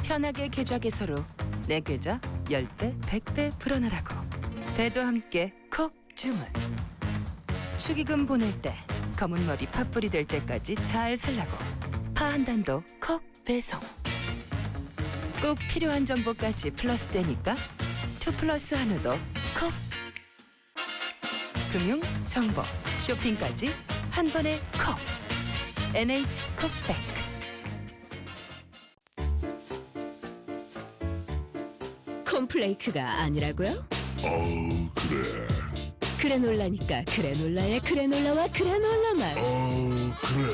편하게 계좌 개설로 내 계좌 10배, 100배 불어나라고. 배도 함께 콕 주문. 축의금 보낼 때 검은 머리 팥불이 될 때까지 잘 살라고. 파 한 단도 콕 배송. 꼭 필요한 정보까지 플러스 되니까 2+1으로 콕. 금융, 정보, 쇼핑까지 한 번에 콕. NH콕백. 콘플레이크가 아니라고요? 그래. 그래놀라니까 그래놀라의 그래놀라와 그래놀라만 그래.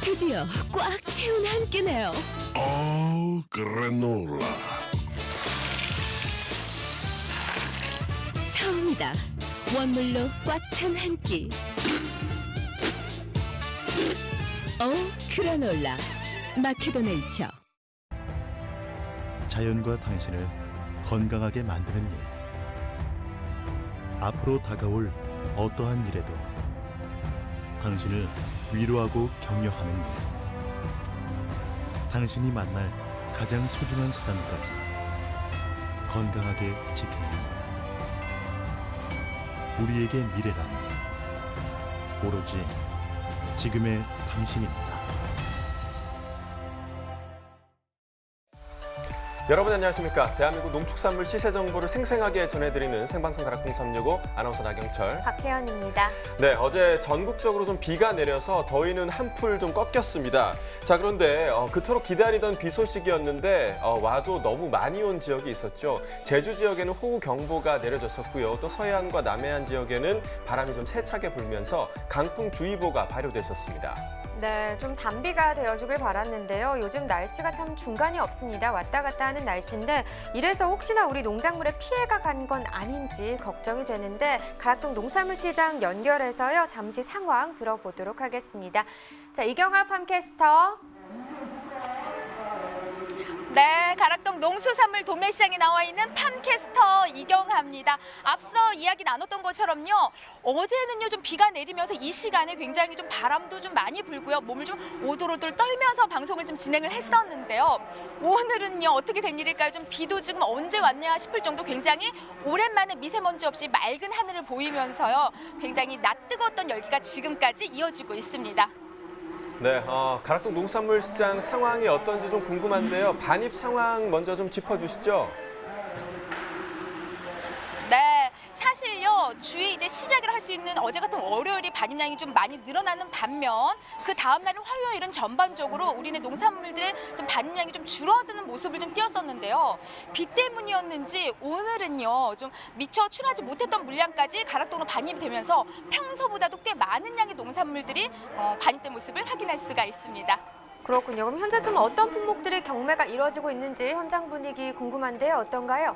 드디어 꽉 채운 한 끼네요. 그래놀라. 처음이다. 원물로 꽉 찬 한 끼. 그래놀라 마케도네이처. 자연과 당신을 건강하게 만드는 일. 앞으로 다가올 어떠한 일에도 당신을 위로하고 격려하는 일. 당신이 만날 가장 소중한 사람까지 건강하게 지키는 일. 우리에게 미래란 오로지 지금의 당신입니다. 여러분 안녕하십니까? 대한민국 농축산물 시세 정보를 생생하게 전해드리는 생방송 가락동 365 아나운서 나경철, 박혜연입니다. 네, 어제 전국적으로 좀 비가 내려서 더위는 한풀 좀 꺾였습니다. 자, 그런데 그토록 기다리던 비 소식이었는데 와도 너무 많이 온 지역이 있었죠. 제주 지역에는 호우경보가 내려졌었고요. 또 서해안과 남해안 지역에는 바람이 좀 세차게 불면서 강풍주의보가 발효됐었습니다. 네, 좀 단비가 되어주길 바랐는데요. 요즘 날씨가 참 중간이 없습니다. 왔다 갔다 하는 날씨인데 이래서 혹시나 우리 농작물에 피해가 간 건 아닌지 걱정이 되는데 가락동 농산물시장 연결해서요. 잠시 상황 들어보도록 하겠습니다. 자, 이경아 팜캐스터. 네, 가락동 농수산물 도매시장에 나와 있는 팜캐스터 이경아입니다. 앞서 이야기 나눴던 것처럼요. 어제는요 좀 비가 내리면서 이 시간에 굉장히 좀 바람도 좀 많이 불고요. 몸을 좀 오돌오돌 떨면서 방송을 좀 진행을 했었는데요. 오늘은요 어떻게 된 일일까요? 좀 비도 지금 언제 왔냐 싶을 정도 굉장히 오랜만에 미세먼지 없이 맑은 하늘을 보이면서요. 굉장히 낯뜨거웠던 열기가 지금까지 이어지고 있습니다. 네, 가락동 농산물 시장 상황이 어떤지 좀 궁금한데요. 반입 상황 먼저 좀 짚어주시죠. 네, 사실요 주에 이제 시작을 할 수 있는 어제 같은 월요일이 반입량이 좀 많이 늘어나는 반면 그 다음 날은 화요일은 전반적으로 우리네 농산물들의 좀 반입량이 좀 줄어드는 모습을 좀 띄었었는데요. 비 때문이었는지 오늘은요 좀 미처 출하지 못했던 물량까지 가락동으로 반입이 되면서 평소보다도 꽤 많은 양의 농산물들이 반입된 모습을 확인할 수가 있습니다. 그렇군요. 그럼 현재 좀 어떤 품목들의 경매가 이루어지고 있는지 현장 분위기 궁금한데요. 어떤가요?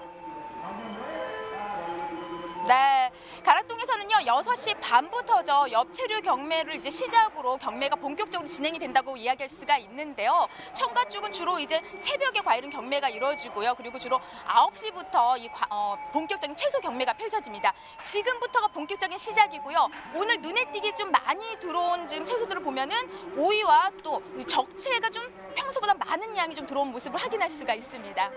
네, 가락동에서는요 6시 반부터죠 엽채류 경매를 이제 시작으로 경매가 본격적으로 진행이 된다고 이야기할 수가 있는데요. 청가 쪽은 주로 이제 새벽에 과일은 경매가 이루어지고요. 그리고 주로 9시부터 본격적인 채소 경매가 펼쳐집니다. 지금부터가 본격적인 시작이고요. 오늘 눈에 띄게 좀 많이 들어온 지금 채소들을 보면은 오이와 또 적채가 좀 평소보다 많은 양이 좀 들어온 모습을 확인할 수가 있습니다.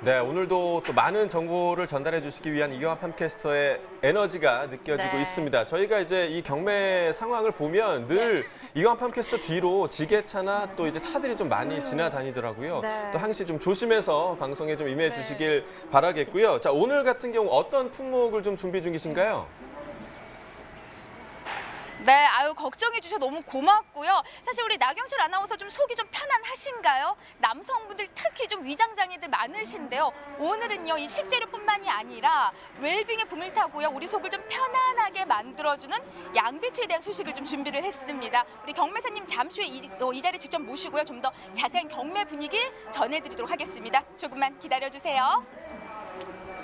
네, 오늘도 또 많은 정보를 전달해 주시기 위한 이경아 팜캐스터의 에너지가 느껴지고 네. 있습니다. 저희가 이제 이 경매 상황을 보면 늘 이경아 팜캐스터 뒤로 지게차나 또 이제 차들이 좀 많이 지나다니더라고요. 네. 또 항시 좀 조심해서 방송에 좀 임해 주시길 바라겠고요. 자, 오늘 같은 경우 어떤 품목을 좀 준비 중이신가요? 네, 아유 걱정해 주셔서 너무 고맙고요. 사실 우리 나경철 아나운서 좀 속이 좀 편안하신가요? 남성분들 특히 좀 위장장애들 많으신데요. 오늘은요 이 식재료뿐만이 아니라 웰빙의 봄을 타고요 우리 속을 좀 편안하게 만들어주는 양배추에 대한 소식을 좀 준비를 했습니다. 우리 경매사님 잠시 후에 이 자리 직접 모시고요 좀 더 자세한 경매 분위기 전해드리도록 하겠습니다. 조금만 기다려주세요.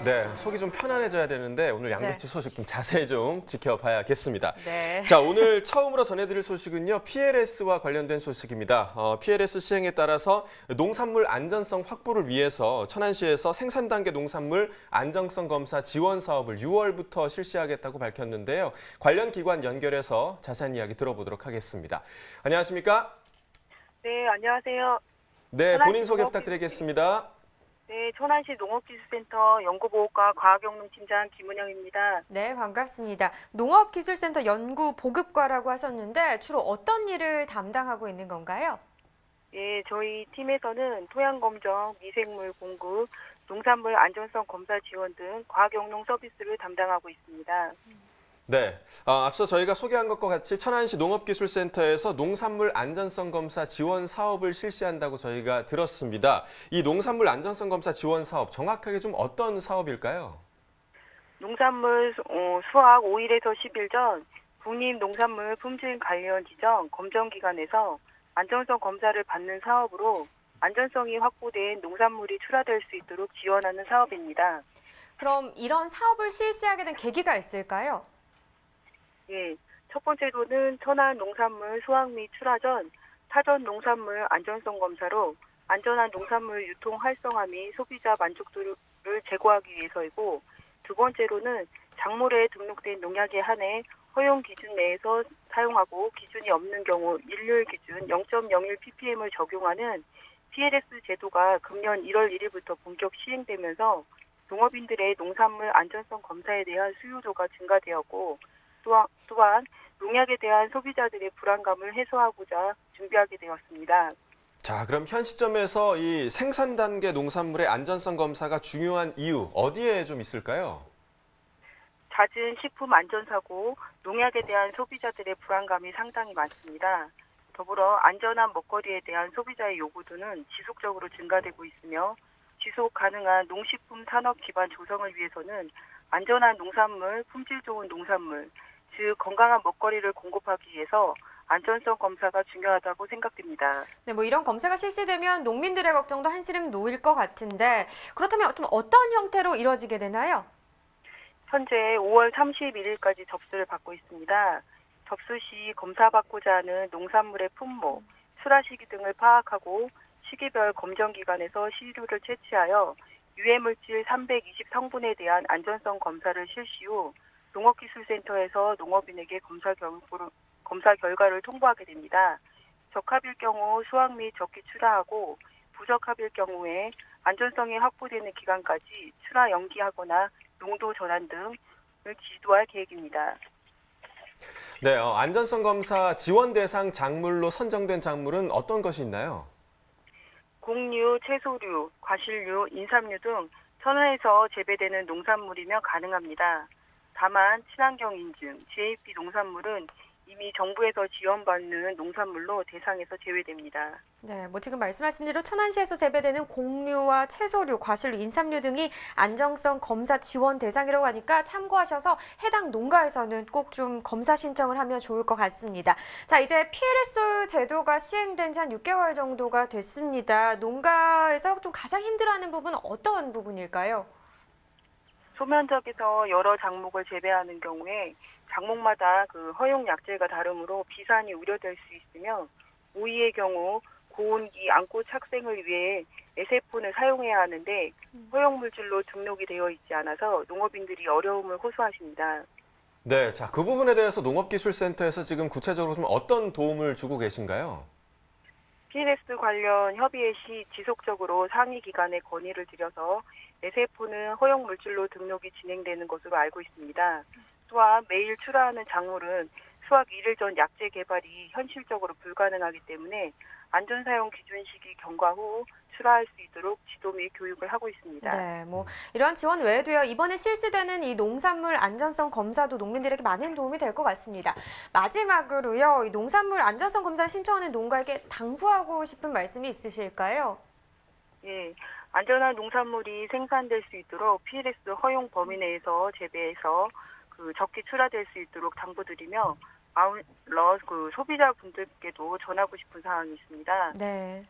네, 속이 좀 편안해져야 되는데 오늘 양배추 소식 좀 자세히 좀 지켜봐야겠습니다. 네. 자, 오늘 처음으로 전해드릴 소식은요. PLS와 관련된 소식입니다. PLS 시행에 따라서 농산물 안전성 확보를 위해서 천안시에서 생산 단계 농산물 안정성 검사 지원 사업을 6월부터 실시하겠다고 밝혔는데요. 관련 기관 연결해서 자세한 이야기 들어보도록 하겠습니다. 안녕하십니까? 네, 안녕하세요. 네, 본인 소개 부탁드리겠습니다. 네, 천안시 농업기술센터 연구보호과 과학영농팀장 김은영입니다. 네, 반갑습니다. 농업기술센터 연구보급과라고 하셨는데 주로 어떤 일을 담당하고 있는 건가요? 예, 저희 팀에서는 토양검정, 미생물 공급, 농산물 안전성 검사 지원 등 과학영농 서비스를 담당하고 있습니다. 네, 앞서 저희가 소개한 것과 같이 천안시 농업기술센터에서 농산물 안전성 검사 지원 사업을 실시한다고 저희가 들었습니다. 이 농산물 안전성 검사 지원 사업 정확하게 좀 어떤 사업일까요? 농산물 수확 5일에서 10일 전 국립농산물 품질 관련 지정 검정기관에서 안전성 검사를 받는 사업으로 안전성이 확보된 농산물이 출하될 수 있도록 지원하는 사업입니다. 그럼 이런 사업을 실시하게 된 계기가 있을까요? 예, 첫 번째로는 천안 농산물 수확 및 출하 전 사전 농산물 안전성 검사로 안전한 농산물 유통 활성화 및 소비자 만족도를 제고하기 위해서이고, 두 번째로는 작물에 등록된 농약에 한해 허용 기준 내에서 사용하고 기준이 없는 경우 일률 기준 0.01 ppm을 적용하는 PLS 제도가 금년 1월 1일부터 본격 시행되면서 농업인들의 농산물 안전성 검사에 대한 수요도가 증가되었고, 또한 농약에 대한 소비자들의 불안감을 해소하고자 준비하게 되었습니다. 자, 그럼 현 시점에서 이 생산 단계 농산물의 안전성 검사가 중요한 이유 어디에 좀 있을까요? 잦은 식품 안전사고, 농약에 대한 소비자들의 불안감이 상당히 많습니다. 더불어 안전한 먹거리에 대한 소비자의 요구도는 지속적으로 증가되고 있으며, 지속 가능한 농식품 산업 기반 조성을 위해서는 안전한 농산물, 품질 좋은 농산물, 즉 건강한 먹거리를 공급하기 위해서 안전성 검사가 중요하다고 생각됩니다. 네, 뭐 이런 검사가 실시되면 농민들의 걱정도 한시름 놓일 것 같은데 그렇다면 좀 어떤 형태로 이루어지게 되나요? 현재 5월 31일까지 접수를 받고 있습니다. 접수 시 검사받고자 하는 농산물의 품목, 출하 시기 등을 파악하고 시기별 검정기관에서 시료를 채취하여 유해물질 320 성분에 대한 안전성 검사를 실시 후 농업기술센터에서 농업인에게 검사 결과를 통보하게 됩니다. 적합일 경우 수확 및 적기 출하하고, 부적합일 경우에 안전성이 확보되는 기간까지 출하 연기하거나 농도 전환 등을 지도할 계획입니다. 네, 안전성 검사 지원 대상 작물로 선정된 작물은 어떤 것이 있나요? 곡류, 채소류, 과실류, 인삼류 등 천안에서 재배되는 농산물이면 가능합니다. 다만 친환경 인증, GAP 농산물은 이미 정부에서 지원받는 농산물로 대상에서 제외됩니다. 네, 뭐 지금 말씀하신 대로 천안시에서 재배되는 곡류와 채소류, 과실류, 인삼류 등이 안정성 검사 지원 대상이라고 하니까 참고하셔서 해당 농가에서는 꼭 좀 검사 신청을 하면 좋을 것 같습니다. 자, 이제 PLS 제도가 시행된 지 한 6개월 정도가 됐습니다. 농가에서 좀 가장 힘들어하는 부분은 어떤 부분일까요? 소면적에서 여러 작목을 재배하는 경우에 작목마다 그 허용 약재가 다르므로 비산이 우려될 수 있으며, 오이의 경우 고온기 안고 착생을 위해 에세폰을 사용해야 하는데 허용 물질로 등록이 되어 있지 않아서 농업인들이 어려움을 호소하십니다. 네, 자, 그 부분에 대해서 농업기술센터에서 지금 구체적으로 좀 어떤 도움을 주고 계신가요? PLS 관련 협의회 시 지속적으로 상위 기관에 건의를 드려서 에세폰은 허용 물질로 등록이 진행되는 것으로 알고 있습니다. 또한 매일 출하하는 작물은 수확 1일 전 약재 개발이 현실적으로 불가능하기 때문에 안전사용 기준 시기 경과 후 출하할 수 있도록 지도 및 교육을 하고 있습니다. 네, 뭐 이러한 지원 외에도요, 이번에 실시되는 이 농산물 안전성 검사도 농민들에게 많은 도움이 될 것 같습니다. 마지막으로요, 이 농산물 안전성 검사를 신청하는 농가에게 당부하고 싶은 말씀이 있으실까요? 예, 안전한 농산물이 생산될 수 있도록 PLS 허용 범위 내에서 재배해서 적기 출하될 수 있도록 당부드리며, 아울러 소비자분들께도 전하고 싶은 사항이 있습니다. 네.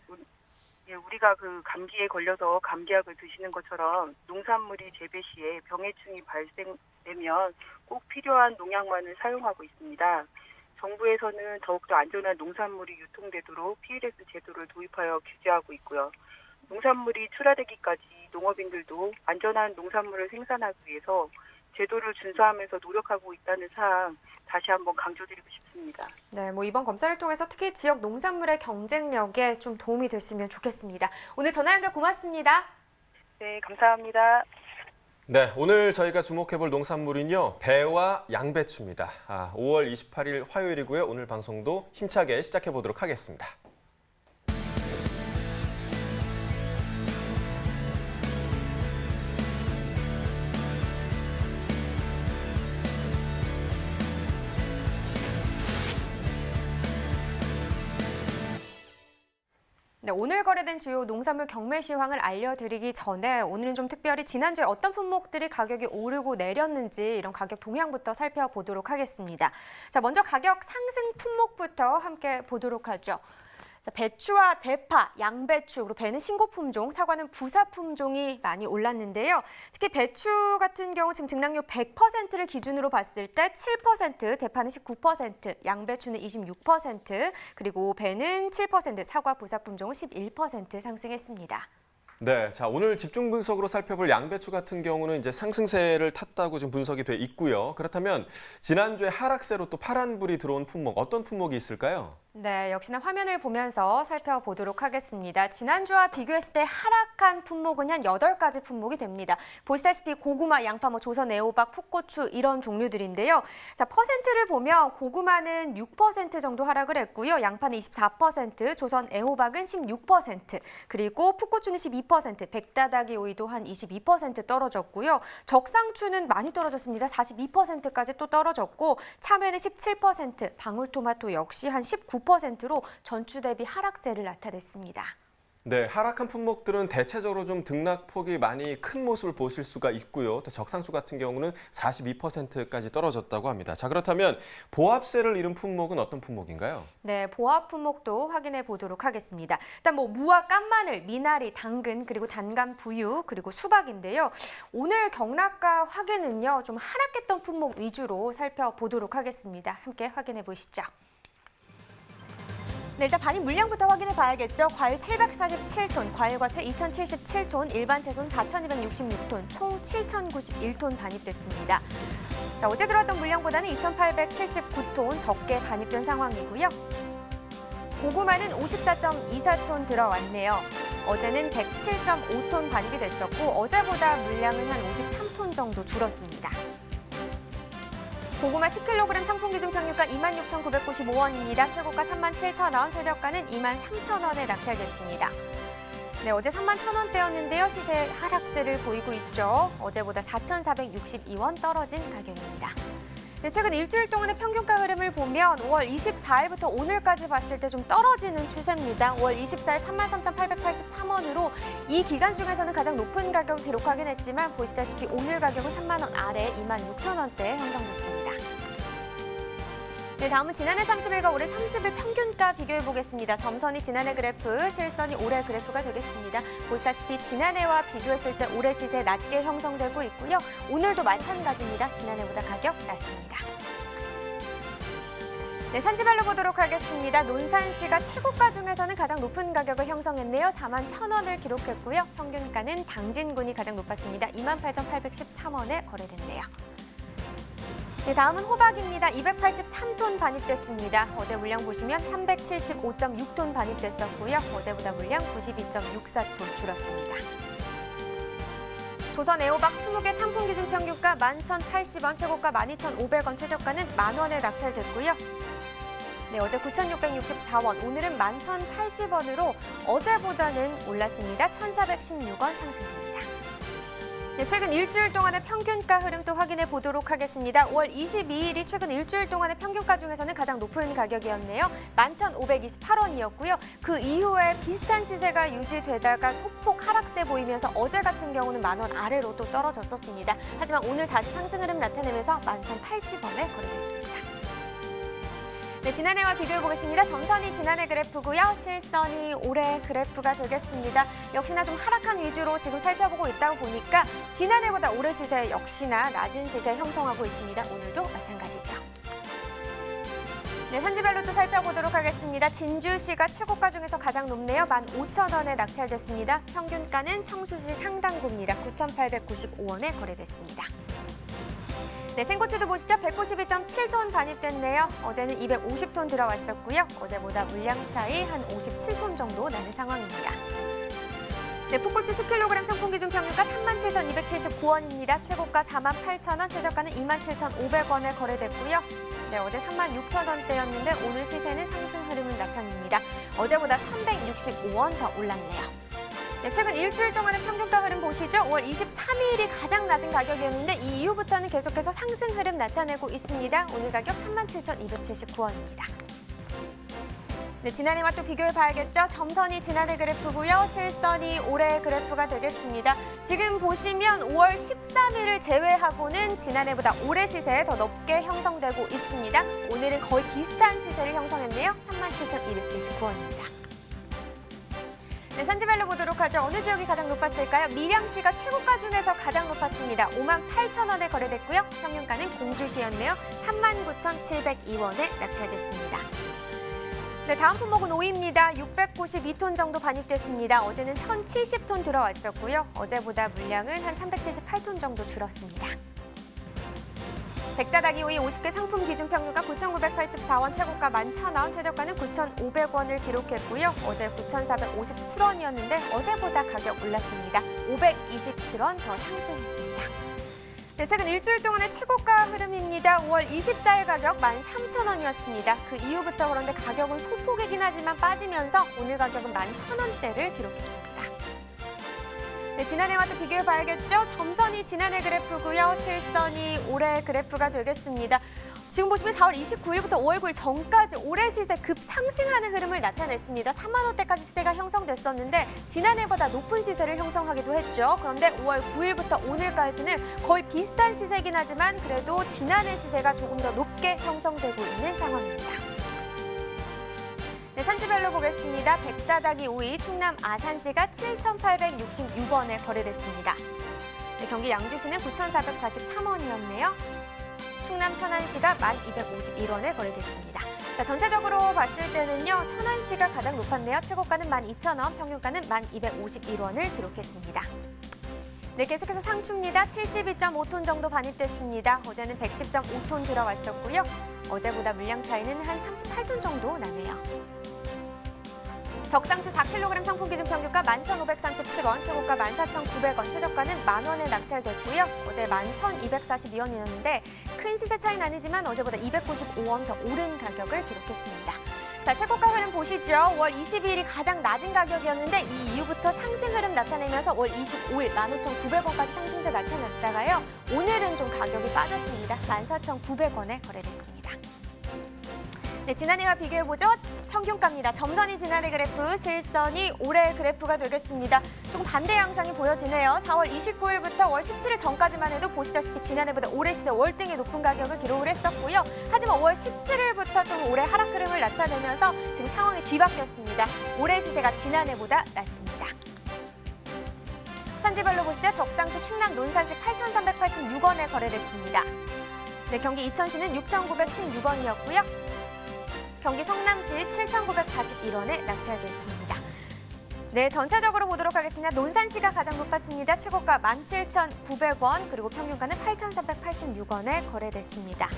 예, 우리가 감기에 걸려서 감기약을 드시는 것처럼 농산물이 재배 시에 병해충이 발생되면 꼭 필요한 농약만을 사용하고 있습니다. 정부에서는 더욱더 안전한 농산물이 유통되도록 PLS 제도를 도입하여 규제하고 있고요. 농산물이 출하되기까지 농업인들도 안전한 농산물을 생산하기 위해서 제도를 준수하면서 노력하고 있다는 사항 다시 한번 강조드리고 싶습니다. 네, 뭐 이번 검사를 통해서 특히 지역 농산물의 경쟁력에 좀 도움이 됐으면 좋겠습니다. 오늘 전화 연결 고맙습니다. 네, 감사합니다. 네, 오늘 저희가 주목해볼 농산물은요, 배와 양배추입니다. 5월 28일 화요일이고요. 오늘 방송도 힘차게 시작해보도록 하겠습니다. 네, 오늘 거래된 주요 농산물 경매 시황을 알려드리기 전에 오늘은 좀 특별히 지난주에 어떤 품목들이 가격이 오르고 내렸는지 이런 가격 동향부터 살펴보도록 하겠습니다. 자, 먼저 가격 상승 품목부터 함께 보도록 하죠. 자, 배추와 대파, 양배추, 그리고 배는 신고 품종, 사과는 부사 품종이 많이 올랐는데요. 특히 배추 같은 경우 지금 등락률 100%를 기준으로 봤을 때 7%, 대파는 19%, 양배추는 26%, 그리고 배는 7%, 사과 부사 품종은 11% 상승했습니다. 네, 자, 오늘 집중 분석으로 살펴볼 양배추 같은 경우는 이제 상승세를 탔다고 지금 분석이 돼 있고요. 그렇다면 지난주에 하락세로 또 파란불이 들어온 품목, 어떤 품목이 있을까요? 네, 역시나 화면을 보면서 살펴보도록 하겠습니다. 지난주와 비교했을 때 하락한 품목은 한 8가지 품목이 됩니다. 보시다시피 고구마, 양파, 조선 애호박, 풋고추 이런 종류들인데요. 자, 퍼센트를 보면 고구마는 6% 정도 하락을 했고요. 양파는 24%, 조선 애호박은 16%, 그리고 풋고추는 12%, 백다다기 오이도 한 22% 떨어졌고요. 적상추는 많이 떨어졌습니다. 42%까지 또 떨어졌고, 참외는 17%, 방울토마토 역시 한 19%로 전주 대비 하락세를 나타냈습니다. 네, 하락한 품목들은 대체적으로 좀 등락폭이 많이 큰 모습을 보실 수가 있고요. 또 적상추 같은 경우는 42%까지 떨어졌다고 합니다. 자, 그렇다면 보합세를 이룬 품목은 어떤 품목인가요? 네, 보합 품목도 확인해 보도록 하겠습니다. 일단 무와 깐마늘, 미나리, 당근, 그리고 단감, 부유, 그리고 수박인데요. 오늘 경락가 확인은요, 좀 하락했던 품목 위주로 살펴보도록 하겠습니다. 함께 확인해 보시죠. 네, 일단 반입 물량부터 확인해 봐야겠죠. 과일 747톤, 과일과채 2077톤, 일반 채소는 4266톤, 총 7091톤 반입됐습니다. 자, 어제 들어왔던 물량보다는 2879톤 적게 반입된 상황이고요. 고구마는 54.24톤 들어왔네요. 어제는 107.5톤 반입이 됐었고 어제보다 물량은 한 53톤 정도 줄었습니다. 고구마 10kg 상품 기준 평균가 26,995원입니다. 최고가 37,000원, 최저가는 23,000원에 낙찰됐습니다. 네, 어제 31,000원대였는데요. 시세 하락세를 보이고 있죠. 어제보다 4,462원 떨어진 가격입니다. 네, 최근 일주일 동안의 평균가 흐름을 보면 5월 24일부터 오늘까지 봤을 때 좀 떨어지는 추세입니다. 5월 24일 33,883원으로 이 기간 중에서는 가장 높은 가격을 기록하긴 했지만 보시다시피 오늘 가격은 3만 원 아래 26,000원대에 형성됐습니다. 네, 다음은 지난해 30일과 올해 30일 평균가 비교해보겠습니다. 점선이 지난해 그래프, 실선이 올해 그래프가 되겠습니다. 보시다시피 지난해와 비교했을 때 올해 시세 낮게 형성되고 있고요. 오늘도 마찬가지입니다. 지난해보다 가격 낮습니다. 네, 산지별로 보도록 하겠습니다. 논산시가 최고가 중에서는 가장 높은 가격을 형성했네요. 41,000원을 기록했고요. 평균가는 당진군이 가장 높았습니다. 28,813원에 거래됐네요. 네, 다음은 호박입니다. 283톤 반입됐습니다. 어제 물량 보시면 375.6톤 반입됐었고요. 어제보다 물량 92.64톤 줄었습니다. 조선 애호박 20개 상품 기준 평균가 11,080원, 최고가 12,500원, 최저가는 만원에 낙찰됐고요. 네, 어제 9,664원, 오늘은 11,080원으로 어제보다는 올랐습니다. 1,416원 상승입니다. 네, 최근 일주일 동안의 평균가 흐름 또 확인해 보도록 하겠습니다. 5월 22일이 최근 일주일 동안의 평균가 중에서는 가장 높은 가격이었네요. 11,528원이었고요. 그 이후에 비슷한 시세가 유지되다가 소폭 하락세 보이면서 어제 같은 경우는 만원 아래로 또 떨어졌었습니다. 하지만 오늘 다시 상승 흐름 나타내면서 11,080원에 거래됐습니다. 네, 지난해와 비교해보겠습니다. 점선이 지난해 그래프고요. 실선이 올해 그래프가 되겠습니다. 역시나 좀 하락한 위주로 지금 살펴보고 있다고 보니까 지난해보다 올해 시세 역시나 낮은 시세 형성하고 있습니다. 오늘도 마찬가지죠. 네, 산지별로 또 살펴보도록 하겠습니다. 진주시가 최고가 중에서 가장 높네요. 15,000원에 낙찰됐습니다. 평균가는 청수시 상당구입니다. 9,895원에 거래됐습니다. 네, 생고추도 보시죠. 192.7톤 반입됐네요. 어제는 250톤 들어왔었고요. 어제보다 물량 차이 한 57톤 정도 나는 상황입니다. 네, 풋고추 10kg 상품 기준 평균가 37,279원입니다. 최고가 48,000원, 최저가는 27,500원에 거래됐고요. 네, 어제 36,000원대였는데 오늘 시세는 상승 흐름을 나타냅니다. 어제보다 1,165원 더 올랐네요. 네, 최근 일주일 동안의 평균가 흐름 보시죠. 5월 23일이 가장 낮은 가격이었는데 이 이후부터는 계속해서 상승 흐름 나타내고 있습니다. 오늘 가격 37,279원입니다. 네, 지난해와 또 비교해 봐야겠죠. 점선이 지난해 그래프고요. 실선이 올해 그래프가 되겠습니다. 지금 보시면 5월 13일을 제외하고는 지난해보다 올해 시세 더 높게 형성되고 있습니다. 오늘은 거의 비슷한 시세를 형성했네요. 37,279원입니다. 네, 산지별로 보도록 하죠. 어느 지역이 가장 높았을까요? 밀양시가 최고가 중에서 가장 높았습니다. 58,000원에 거래됐고요. 평균가는 공주시였네요. 39,702원에 낙찰됐습니다. 네, 다음 품목은 오이입니다. 692톤 정도 반입됐습니다. 어제는 1,070톤 들어왔었고요. 어제보다 물량은 한 378톤 정도 줄었습니다. 백다다기 오이 50개 상품 기준 평균가 9,984원, 최고가 11,000원, 최저가는 9,500원을 기록했고요. 어제 9,457원이었는데 어제보다 가격 올랐습니다. 527원 더 상승했습니다. 네, 최근 일주일 동안의 최고가 흐름입니다. 5월 24일 가격 13,000원이었습니다. 그 이후부터 그런데 가격은 소폭이긴 하지만 빠지면서 오늘 가격은 11,000원대를 기록했습니다. 네, 지난해와 또 비교해 봐야겠죠. 점선이 지난해 그래프고요. 실선이 올해 그래프가 되겠습니다. 지금 보시면 4월 29일부터 5월 9일 전까지 올해 시세 급상승하는 흐름을 나타냈습니다. 3만 원대까지 시세가 형성됐었는데 지난해보다 높은 시세를 형성하기도 했죠. 그런데 5월 9일부터 오늘까지는 거의 비슷한 시세이긴 하지만 그래도 지난해 시세가 조금 더 높게 형성되고 있는 상황입니다. 네, 산지별로 보겠습니다. 백다다기 오이 충남 아산시가 7,866원에 거래됐습니다. 네, 경기 양주시는 9,443원이었네요. 충남 천안시가 1,251원에 거래됐습니다. 자, 전체적으로 봤을 때는요. 천안시가 가장 높았네요. 최고가는 12,000원, 평균가는 1,251원을 기록했습니다. 네, 계속해서 상추입니다. 72.5톤 정도 반입됐습니다. 어제는 110.5톤 들어왔었고요. 어제보다 물량 차이는 한 38톤 정도 나네요. 적상추 4kg 상품 기준 평균가 11,537원, 최고가 14,900원, 최저가는 만원에 낙찰됐고요. 어제 11,242원이었는데 큰 시세 차이는 아니지만 어제보다 295원 더 오른 가격을 기록했습니다. 자, 최고가 흐름 보시죠. 5월 22일이 가장 낮은 가격이었는데 이 이후부터 상승 흐름 나타내면서 5월 25일 15,900원까지 상승세 나타났다가요. 오늘은 좀 가격이 빠졌습니다. 14,900원에 거래됐습니다. 네, 지난해와 비교해보죠. 평균가입니다. 점선이 지난해 그래프, 실선이 올해 그래프가 되겠습니다. 조금 반대 양상이 보여지네요. 4월 29일부터 월 17일 전까지만 해도 보시다시피 지난해보다 올해 시세 월등히 높은 가격을 기록을 했었고요. 하지만 5월 17일부터 좀 올해 하락 흐름을 나타내면서 지금 상황이 뒤바뀌었습니다. 올해 시세가 지난해보다 낮습니다. 산지별로 보시죠. 적상추 충남 논산시 8,386원에 거래됐습니다. 네, 경기 이천시는 6,916원이었고요. 경기 성남시 7,941원에 낙찰됐습니다. 네, 전체적으로 보도록 하겠습니다. 논산시가 가장 높았습니다. 최고가 17,900원, 그리고 평균가는 8,386원에 거래됐습니다.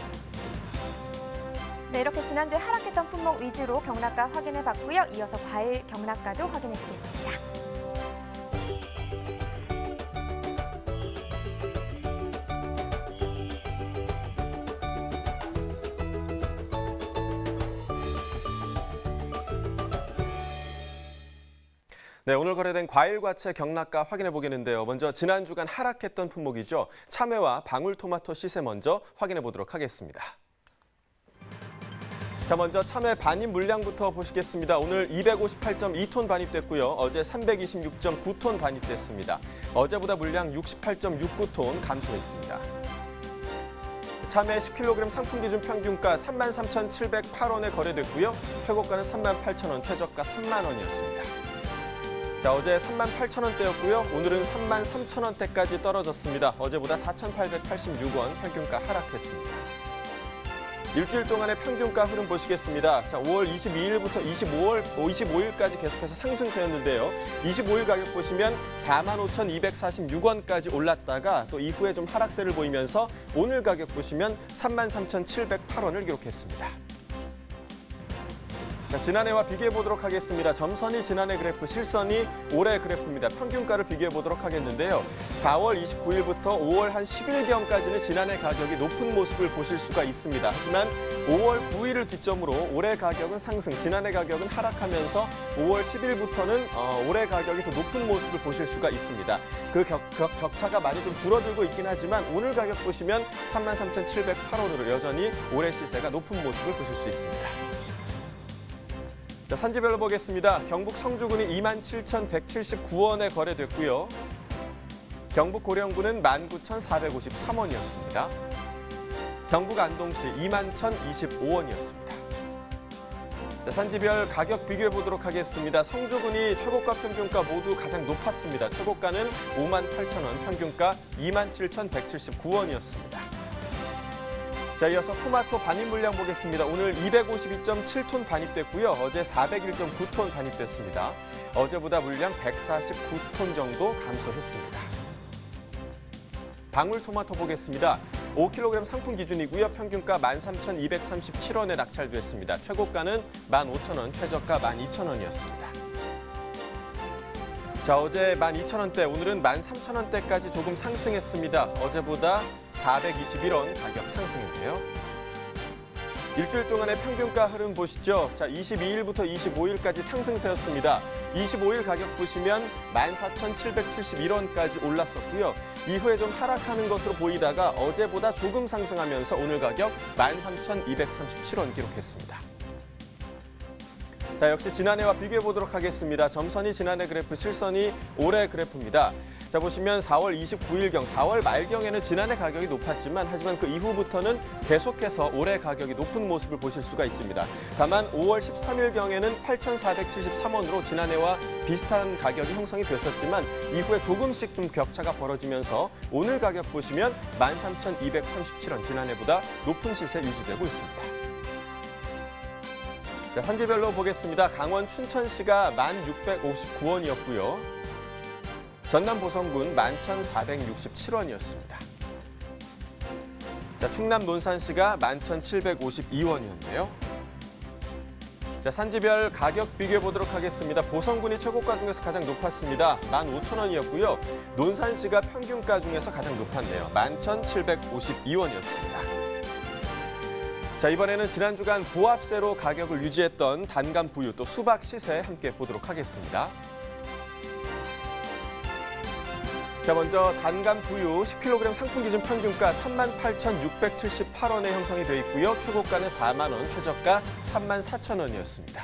네, 이렇게 지난주에 하락했던 품목 위주로 경락가 확인해봤고요. 이어서 과일 경락가도 확인해보겠습니다. 네, 오늘 거래된 과일과채 경락가 확인해 보겠는데요. 먼저 지난 주간 하락했던 품목이죠. 참외와 방울토마토 시세 먼저 확인해 보도록 하겠습니다. 자, 먼저 참외 반입 물량부터 보시겠습니다. 오늘 258.2톤 반입됐고요. 어제 326.9톤 반입됐습니다. 어제보다 물량 68.69톤 감소했습니다. 참외 10kg 상품 기준 평균가 33,708원에 거래됐고요. 최고가는 38,000원, 최저가 3만 원이었습니다. 자, 어제 38,000원대였고요. 오늘은 33,000원대까지 떨어졌습니다. 어제보다 4,886원 평균가 하락했습니다. 일주일 동안의 평균가 흐름 보시겠습니다. 자, 5월 22일부터 25일까지 계속해서 상승세였는데요. 25일 가격 보시면 45,246원까지 올랐다가 또 이후에 좀 하락세를 보이면서 오늘 가격 보시면 33,708원을 기록했습니다. 자, 지난해와 비교해 보도록 하겠습니다. 점선이 지난해 그래프, 실선이 올해 그래프입니다. 평균가를 비교해 보도록 하겠는데요. 4월 29일부터 5월 한 10일경까지는 지난해 가격이 높은 모습을 보실 수가 있습니다. 하지만 5월 9일을 기점으로 올해 가격은 상승, 지난해 가격은 하락하면서 5월 10일부터는 올해 가격이 더 높은 모습을 보실 수가 있습니다. 그 격차가 많이 좀 줄어들고 있긴 하지만 오늘 가격 보시면 33,708원으로 여전히 올해 시세가 높은 모습을 보실 수 있습니다. 자, 산지별로 보겠습니다. 경북 성주군이 27,179원에 거래됐고요. 경북 고령군은 19,453원이었습니다. 경북 안동시 21,025원이었습니다. 자, 산지별 가격 비교해 보도록 하겠습니다. 성주군이 최고가 평균가 모두 가장 높았습니다. 최고가는 58,000원, 평균가 27,179원이었습니다. 자, 이어서 토마토 반입 물량 보겠습니다. 오늘 252.7톤 반입됐고요. 어제 401.9톤 반입됐습니다. 어제보다 물량 149톤 정도 감소했습니다. 방울토마토 보겠습니다. 5kg 상품 기준이고요. 평균가 13,237원에 낙찰됐습니다. 최고가는 15,000원, 최저가 12,000원이었습니다. 자, 어제 12,000원대, 오늘은 13,000원대까지 조금 상승했습니다. 어제보다 421원 가격 상승인데요. 일주일 동안의 평균가 흐름 보시죠. 자, 22일부터 25일까지 상승세였습니다. 25일 가격 보시면 14,771원까지 올랐었고요. 이후에 좀 하락하는 것으로 보이다가 어제보다 조금 상승하면서 오늘 가격 13,237원 기록했습니다. 자, 역시 지난해와 비교해 보도록 하겠습니다. 점선이 지난해 그래프, 실선이 올해 그래프입니다. 자, 보시면 4월 29일경, 4월 말경에는 지난해 가격이 높았지만 하지만 그 이후부터는 계속해서 올해 가격이 높은 모습을 보실 수가 있습니다. 다만 5월 13일경에는 8,473원으로 지난해와 비슷한 가격이 형성이 됐었지만 이후에 조금씩 좀 격차가 벌어지면서 오늘 가격 보시면 13,237원, 지난해보다 높은 시세 유지되고 있습니다. 자, 산지별로 보겠습니다. 강원 춘천시가 1,659원이었고요. 전남 보성군 11,467원이었습니다. 자, 충남 논산시가 11,752원이었네요. 자, 산지별 가격 비교해 보도록 하겠습니다. 보성군이 최고가 중에서 가장 높았습니다. 15,000원이었고요. 논산시가 평균가 중에서 가장 높았네요. 11,752원이었습니다. 자, 이번에는 지난 주간 보합세로 가격을 유지했던 단감 부유 또 수박 시세 함께 보도록 하겠습니다. 자, 먼저 단감 부유 10kg 상품 기준 평균가 38,678원에 형성이 되어 있고요. 최고가는 4만 원, 최저가 34,000원이었습니다.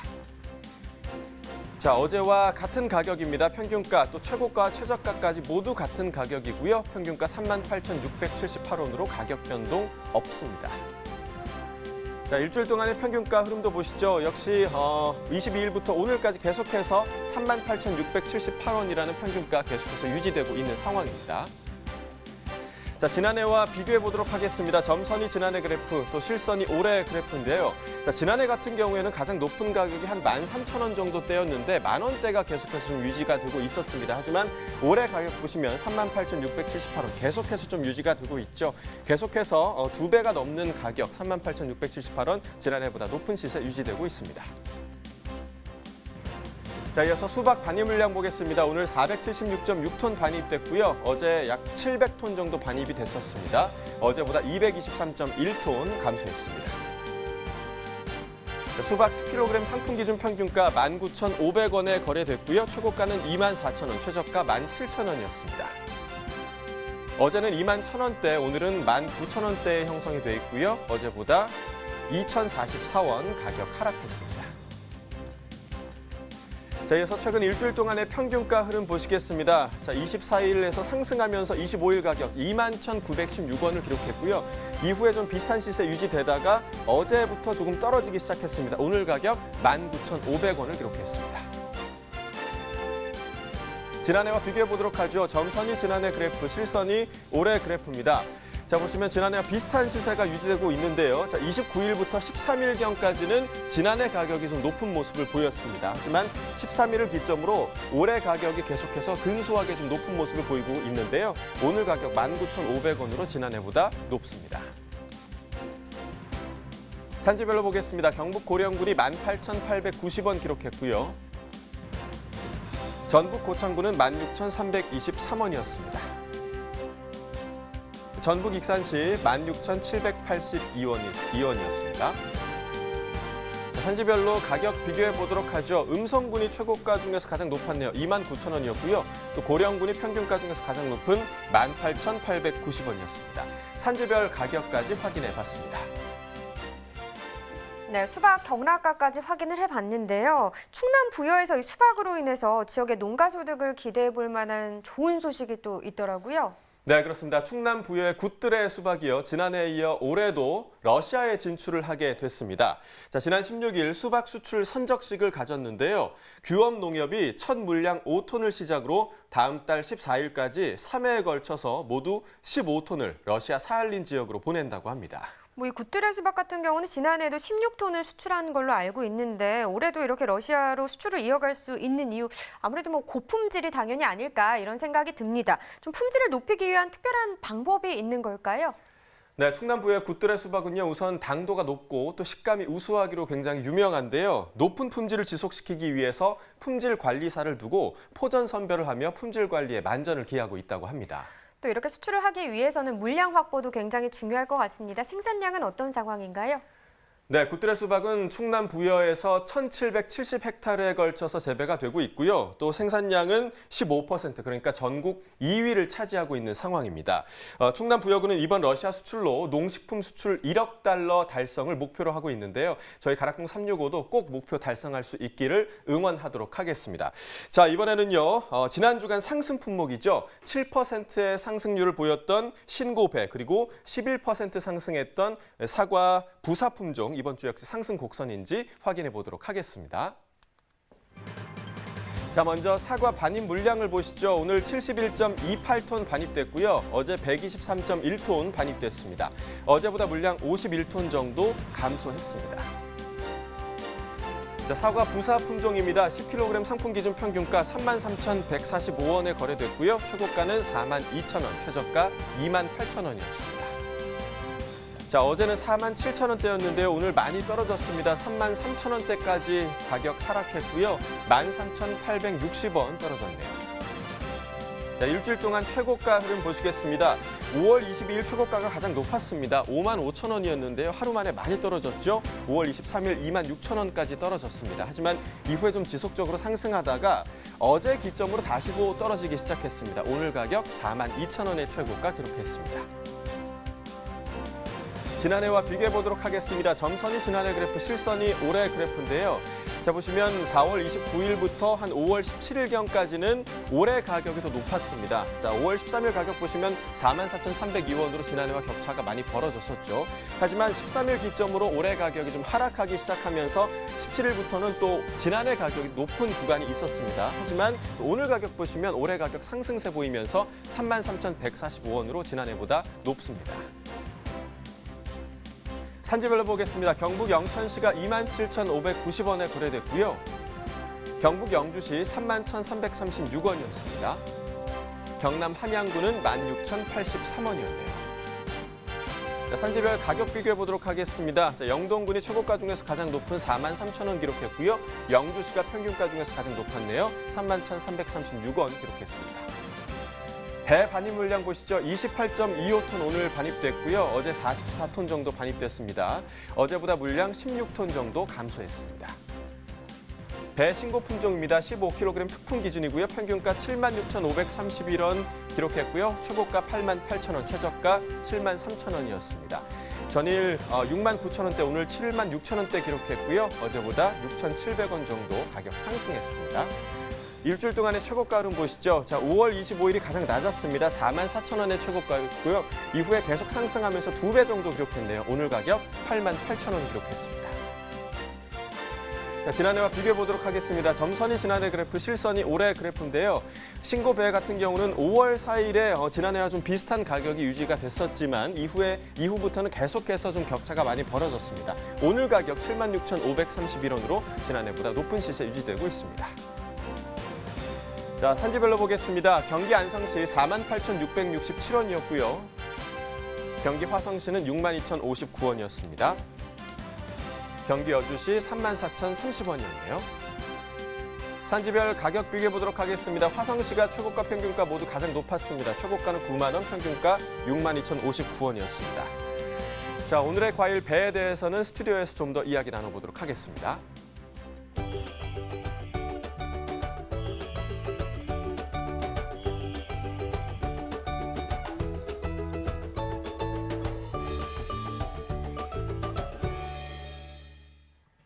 자, 어제와 같은 가격입니다. 평균가 또 최고가, 최저가까지 모두 같은 가격이고요. 평균가 38,678원으로 가격 변동 없습니다. 자, 일주일 동안의 평균가 흐름도 보시죠. 역시 22일부터 오늘까지 계속해서 38,678원이라는 평균가 계속해서 유지되고 있는 상황입니다. 자, 지난해와 비교해 보도록 하겠습니다. 점선이 지난해 그래프, 또 실선이 올해 그래프인데요. 자, 지난해 같은 경우에는 가장 높은 가격이 한 13,000원 정도대였는데 만 원대가 계속해서 좀 유지가 되고 있었습니다. 하지만 올해 가격 보시면 38,678원 계속해서 좀 유지가 되고 있죠. 계속해서 2배가 넘는 가격 38,678원, 지난해보다 높은 시세 유지되고 있습니다. 자, 이어서 수박 반입 물량 보겠습니다. 오늘 476.6톤 반입됐고요. 어제 약 700톤 정도 반입이 됐었습니다. 어제보다 223.1톤 감소했습니다. 자, 수박 10kg 상품 기준 평균가 19,500원에 거래됐고요. 최고가는 24,000원, 최저가 17,000원이었습니다. 어제는 21,000원대, 오늘은 19,000원대에 형성이 돼 있고요. 어제보다 2,044원 가격 하락했습니다. 자, 이어서 최근 일주일 동안의 평균가 흐름 보시겠습니다. 자, 24일에서 상승하면서 25일 가격 21,916원을 기록했고요. 이후에 좀 비슷한 시세 유지되다가 어제부터 조금 떨어지기 시작했습니다. 오늘 가격 19,500원을 기록했습니다. 지난해와 비교해 보도록 하죠. 점선이 지난해 그래프, 실선이 올해 그래프입니다. 자, 보시면 지난해와 비슷한 시세가 유지되고 있는데요. 자, 29일부터 13일경까지는 지난해 가격이 좀 높은 모습을 보였습니다. 하지만 13일을 기점으로 올해 가격이 계속해서 근소하게 좀 높은 모습을 보이고 있는데요. 오늘 가격 19,500원으로 지난해보다 높습니다. 산지별로 보겠습니다. 경북 고령군이 18,890원 기록했고요. 전북 고창군은 16,323원이었습니다. 전북 익산시 16,782원이었습니다. 산지별로 가격 비교해 보도록 하죠. 음성군이 최고가 중에서 가장 높았네요. 29,000원이었고요. 또 고령군이 평균가 중에서 가장 높은 18,890원이었습니다. 산지별 가격까지 확인해 봤습니다. 네, 수박 경락가까지 확인을 해봤는데요. 충남 부여에서 이 수박으로 인해서 지역의 농가 소득을 기대해 볼 만한 좋은 소식이 또 있더라고요. 네, 그렇습니다. 충남 부여의 굿들의 수박이요. 지난해에 이어 올해도 러시아에 진출을 하게 됐습니다. 자, 지난 16일 수박 수출 선적식을 가졌는데요. 규업농협이 첫 물량 5톤을 시작으로 다음 달 14일까지 3회에 걸쳐서 모두 15톤을 러시아 사할린 지역으로 보낸다고 합니다. 이 굿들의 수박 같은 경우는 지난해에도 16톤을 수출한 걸로 알고 있는데 올해도 이렇게 러시아로 수출을 이어갈 수 있는 이유 아무래도 고품질이 당연히 아닐까 이런 생각이 듭니다. 좀 품질을 높이기 위한 특별한 방법이 있는 걸까요? 네, 충남 부여의 굿들의 수박은요, 우선 당도가 높고 또 식감이 우수하기로 굉장히 유명한데요. 높은 품질을 지속시키기 위해서 품질 관리사를 두고 포전 선별을 하며 품질 관리에 만전을 기하고 있다고 합니다. 또 이렇게 수출을 하기 위해서는 물량 확보도 굉장히 중요할 것 같습니다. 생산량은 어떤 상황인가요? 네, 굿들의 수박은 충남 부여에서 1,770헥타르에 걸쳐서 재배가 되고 있고요. 또 생산량은 15%, 그러니까 전국 2위를 차지하고 있는 상황입니다. 충남 부여군은 이번 러시아 수출로 농식품 수출 1억 달러 달성을 목표로 하고 있는데요. 저희 가락동 365도 꼭 목표 달성할 수 있기를 응원하도록 하겠습니다. 자, 이번에는요. 지난 주간 상승 품목이죠. 7%의 상승률을 보였던 신고배, 그리고 11% 상승했던 사과 부사 품종, 이번 주 역시 상승 곡선인지 확인해 보도록 하겠습니다. 자, 먼저 사과 반입 물량을 보시죠. 오늘 71.28톤 반입됐고요. 어제 123.1톤 반입됐습니다. 어제보다 물량 51톤 정도 감소했습니다. 자, 사과 부사 품종입니다. 10kg 상품 기준 평균가 33,145원에 거래됐고요. 최고가는 42,000원, 최저가 28,000원이었습니다. 자, 어제는 47,000원대였는데요. 오늘 많이 떨어졌습니다. 33,000원대까지 가격 하락했고요. 13,860원 떨어졌네요. 자, 일주일 동안 최고가 흐름 보시겠습니다. 5월 22일 최고가가 가장 높았습니다. 55,000원이었는데요. 하루 만에 많이 떨어졌죠. 5월 23일 26,000원까지 떨어졌습니다. 하지만 이후에 좀 지속적으로 상승하다가 어제 기점으로 다시 떨어지기 시작했습니다. 오늘 가격 42,000원의 최고가 기록했습니다. 지난해와 비교해 보도록 하겠습니다. 점선이 지난해 그래프, 실선이 올해 그래프인데요. 자, 보시면 4월 29일부터 한 5월 17일경까지는 올해 가격이 더 높았습니다. 자, 5월 13일 가격 보시면 44,302원으로 지난해와 격차가 많이 벌어졌었죠. 하지만 13일 기점으로 올해 가격이 좀 하락하기 시작하면서 17일부터는 또 지난해 가격이 높은 구간이 있었습니다. 하지만 오늘 가격 보시면 올해 가격 상승세 보이면서 33,145원으로 지난해보다 높습니다. 산지별로 보겠습니다. 경북 영천시가 27,590원에 거래됐고요. 경북 영주시 31,336원이었습니다. 경남 함양군은 16,083원이었네요. 자, 산지별 가격 비교해 보도록 하겠습니다. 자, 영동군이 최고가 중에서 가장 높은 43,000원 기록했고요. 영주시가 평균가 중에서 가장 높았네요. 31,336원 기록했습니다. 배 반입 물량 보시죠. 28.25톤 오늘 반입됐고요. 어제 44톤 정도 반입됐습니다. 어제보다 물량 16톤 정도 감소했습니다. 배 신고 품종입니다. 15kg 특품 기준이고요. 평균가 76,531원 기록했고요. 최고가 88,000원, 최저가 73,000원이었습니다. 전일 69,000원대, 오늘 76,000원대 기록했고요. 어제보다 6,700원 정도 가격 상승했습니다. 일주일 동안의 최고가 흐름 보시죠. 자, 5월 25일이 가장 낮았습니다. 44,000원의 최고가였고요. 이후에 계속 상승하면서 2배 정도 기록했네요. 오늘 가격 88,000원 기록했습니다. 자, 지난해와 비교해 보도록 하겠습니다. 점선이 지난해 그래프, 실선이 올해 그래프인데요. 신고 배 같은 경우는 5월 4일에 지난해와 좀 비슷한 가격이 유지가 됐었지만 이후부터는 계속해서 좀 격차가 많이 벌어졌습니다. 오늘 가격 76,531원으로 지난해보다 높은 시세 유지되고 있습니다. 자, 산지별로 보겠습니다. 경기 안성시 48,667원이었고요. 경기 화성시는 62,059원이었습니다. 경기 여주시 34,030원이었네요. 산지별 가격 비교해 보도록 하겠습니다. 화성시가 최고가 평균가 모두 가장 높았습니다. 최고가는 9만 원, 평균가 62,059원이었습니다. 자, 오늘의 과일 배에 대해서는 스튜디오에서 좀 더 이야기 나눠보도록 하겠습니다.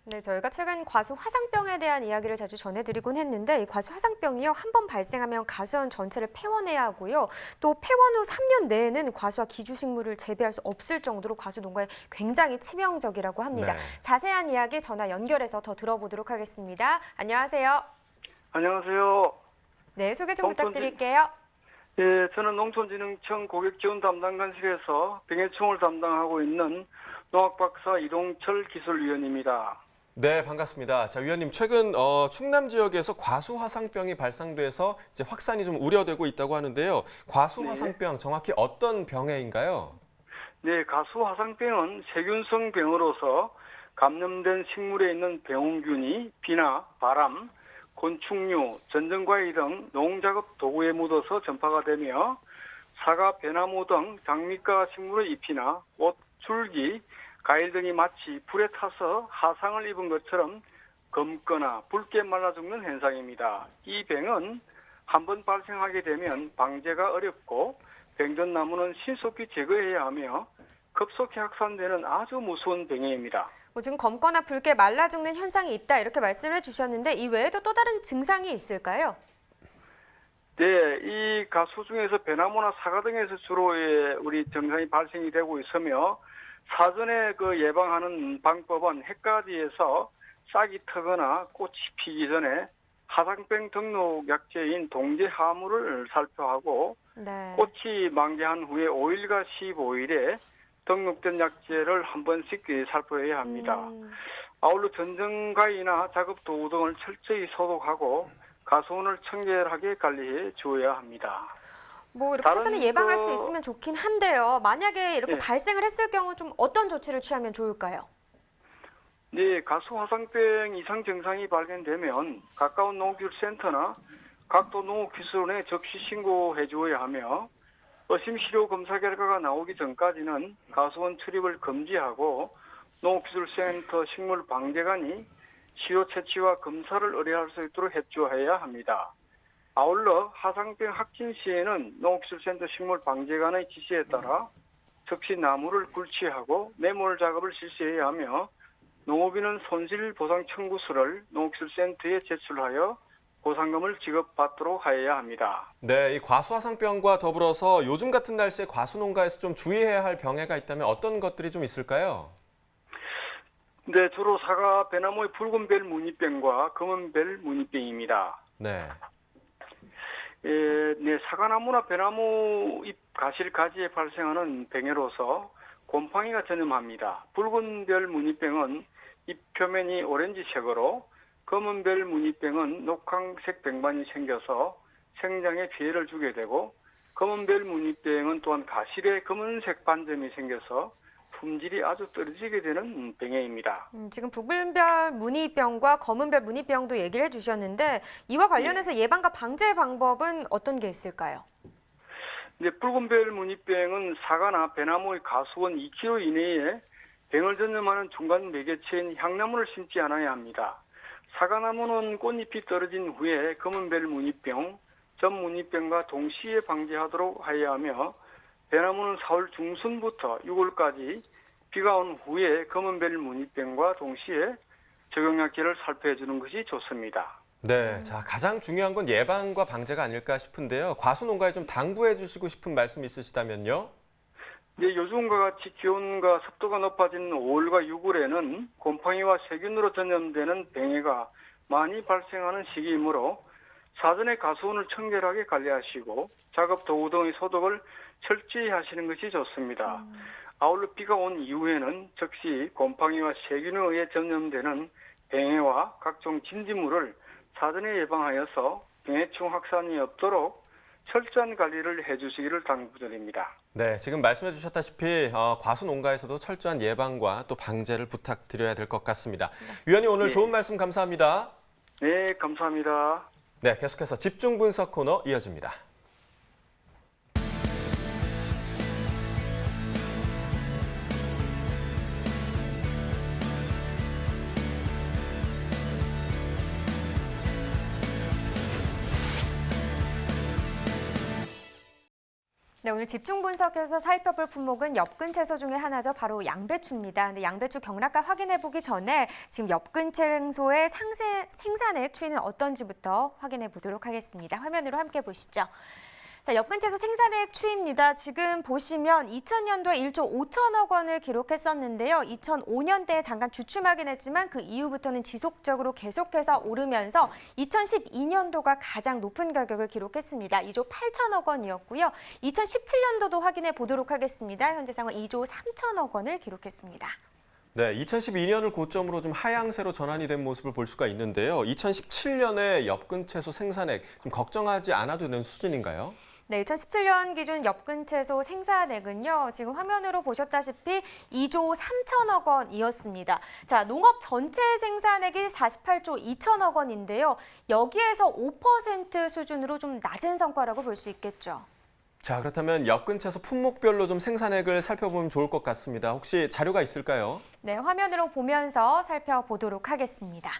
네, 저희가 최근 과수 화상병에 대한 이야기를 자주 전해드리곤 했는데 이 과수 화상병이요, 한 번 발생하면 가수원 전체를 폐원해야 하고요. 또 폐원 후 3년 내에는 과수와 기주식물을 재배할 수 없을 정도로 과수 농가에 굉장히 치명적이라고 합니다. 네. 자세한 이야기 전화 연결해서 더 들어보도록 하겠습니다. 안녕하세요. 안녕하세요. 네, 소개 좀 부탁드릴게요. 예, 저는 농촌진흥청 고객지원 담당관실에서 병해충을 담당하고 있는 농학박사 이동철 기술위원입니다. 네, 반갑습니다. 자, 위원님, 최근 충남 지역에서 과수 화상병이 발생돼서 이제 확산이 좀 우려되고 있다고 하는데요. 과수 화상병 정확히 어떤 병해인가요? 네, 가수 화상병은 세균성 병으로서 감염된 식물에 있는 병원균이 비나 바람, 곤충류, 전정과일 등 농작업 도구에 묻어서 전파가 되며 사과, 배나무 등 장미과 식물의 잎이나 꽃, 줄기, 과일 등이 마치 불에 타서 화상을 입은 것처럼 검거나 붉게 말라 죽는 현상입니다. 이 병은 한번 발생하게 되면 방제가 어렵고 병든 나무는 신속히 제거해야 하며 급속히 확산되는 아주 무서운 병해입니다. 지금 검거나 붉게 말라 죽는 현상이 있다 이렇게 말씀을 해주셨는데 이 외에도 또 다른 증상이 있을까요? 네, 이 가수 중에서 배나무나 사과 등에서 주로 우리 증상이 발생이 되고 있으며 사전에 그 예방하는 방법은 햇가지에서 싹이 트거나 꽃이 피기 전에 화상병 등록 약제인 동제 하물을 살펴하고 네. 꽃이 만개한 후에 5일과 15일에 등록된 약제를 한 번씩 살펴야 합니다. 아울러 전정과이나 작업 도구 등을 철저히 소독하고 가수원을 청결하게 관리해 주어야 합니다. 뭐 이렇게 사전에 예방할 수 있으면 좋긴 한데요. 만약에 이렇게 발생을 했을 경우 좀 어떤 조치를 취하면 좋을까요? 네, 가수 화상병 이상 증상이 발견되면 가까운 농업기술센터나 각도 농업기술원에 접시 신고해 주어야 하며 의심치료 검사 결과가 나오기 전까지는 가수원 출입을 금지하고 농업기술센터 식물방제관이 치료 채취와 검사를 의뢰할 수 있도록 해줘야 합니다. 아울러 화상병 확진 시에는 농업기술센터 식물방제관의 지시에 따라 즉시 나무를 굴치하고 매몰 작업을 실시해야 하며 농업인은 손실보상 청구서를 농업기술센터에 제출하여 보상금을 지급받도록 하여야 합니다. 네, 이 과수 화상병과 더불어서 요즘 같은 날씨에 과수 농가에서 좀 주의해야 할 병해가 있다면 어떤 것들이 좀 있을까요? 네, 주로 사과, 배나무의 붉은 별 무늬병과 검은 별 무늬병입니다. 네. 네, 사과나무나 배나무 잎 가실 가지에 발생하는 병해로서 곰팡이가 전염합니다. 붉은 별 무늬병은 잎 표면이 오렌지색으로, 검은 별 무늬병은 녹황색 병반이 생겨서 생장에 피해를 주게 되고, 검은 별 무늬병은 또한 가실에 검은색 반점이 생겨서 품질이 아주 떨어지게 되는 병해입니다. 지금 붉은별 무늬병과 검은별 무늬병도 얘기를 해주셨는데 이와 관련해서 예방과 방제 방법은 어떤 게 있을까요? 네, 붉은별 무늬병은 사과나 배나무의 가수원 2km 이내에 병을 전염하는 중간 매개체인 향나무를 심지 않아야 합니다. 사과나무는 꽃잎이 떨어진 후에 검은별 무늬병, 전무늬병과 동시에 방제하도록 하여야 하며 배나무는 4월 중순부터 6월까지 비가 온 후에 검은별 무늬병과 동시에 적용약제를 살포해 주는 것이 좋습니다. 네, 자, 가장 중요한 건 예방과 방제가 아닐까 싶은데요. 과수 농가에 좀 당부해 주시고 싶은 말씀 있으시다면요? 네, 요즘과 같이 기온과 습도가 높아진 5월과 6월에는 곰팡이와 세균으로 전염되는 뱅해가 많이 발생하는 시기이므로 사전에 가수원을 청결하게 관리하시고 작업 도구 등의 소독을 철저히 하시는 것이 좋습니다. 아울러 비가 온 이후에는 즉시 곰팡이와 세균에 의해 전염되는 뱅해와 각종 진딧물을 사전에 예방하여서 병해충 확산이 없도록 철저한 관리를 해주시기를 당부드립니다. 네, 지금 말씀해 주셨다시피 과수 농가에서도 철저한 예방과 또 방제를 부탁드려야 될 것 같습니다. 위원님 오늘 네. 좋은 말씀 감사합니다. 네, 감사합니다. 네, 계속해서 집중 분석 코너 이어집니다. 네, 오늘 집중 분석해서 살펴볼 품목은 엽근 채소 중에 하나죠. 바로 양배추입니다. 근데 양배추 경락가 확인해 보기 전에 지금 엽근 채소의 생산액 추이는 어떤지부터 확인해 보도록 하겠습니다. 화면으로 함께 보시죠. 자, 엽근 채소 생산액 추이입니다. 지금 보시면 2000년도에 1조 5천억 원을 기록했었는데요. 2005년대에 잠깐 주춤하긴 했지만 그 이후부터는 지속적으로 계속해서 오르면서 2012년도가 가장 높은 가격을 기록했습니다. 2조 8천억 원이었고요. 2017년도도 확인해 보도록 하겠습니다. 현재 상황 2조 3천억 원을 기록했습니다. 네, 2012년을 고점으로 좀 하향세로 전환이 된 모습을 볼 수가 있는데요. 2017년에 엽근 채소 생산액 좀 걱정하지 않아도 되는 수준인가요? 네, 2017년 기준 엽근 채소 생산액은요. 지금 화면으로 보셨다시피 2조 3천억 원이었습니다. 자, 농업 전체 생산액이 48조 2천억 원인데요. 여기에서 5% 수준으로 좀 낮은 성과라고 볼 수 있겠죠. 자, 그렇다면 엽근 채소 품목별로 좀 생산액을 살펴보면 좋을 것 같습니다. 혹시 자료가 있을까요? 네, 화면으로 보면서 살펴보도록 하겠습니다.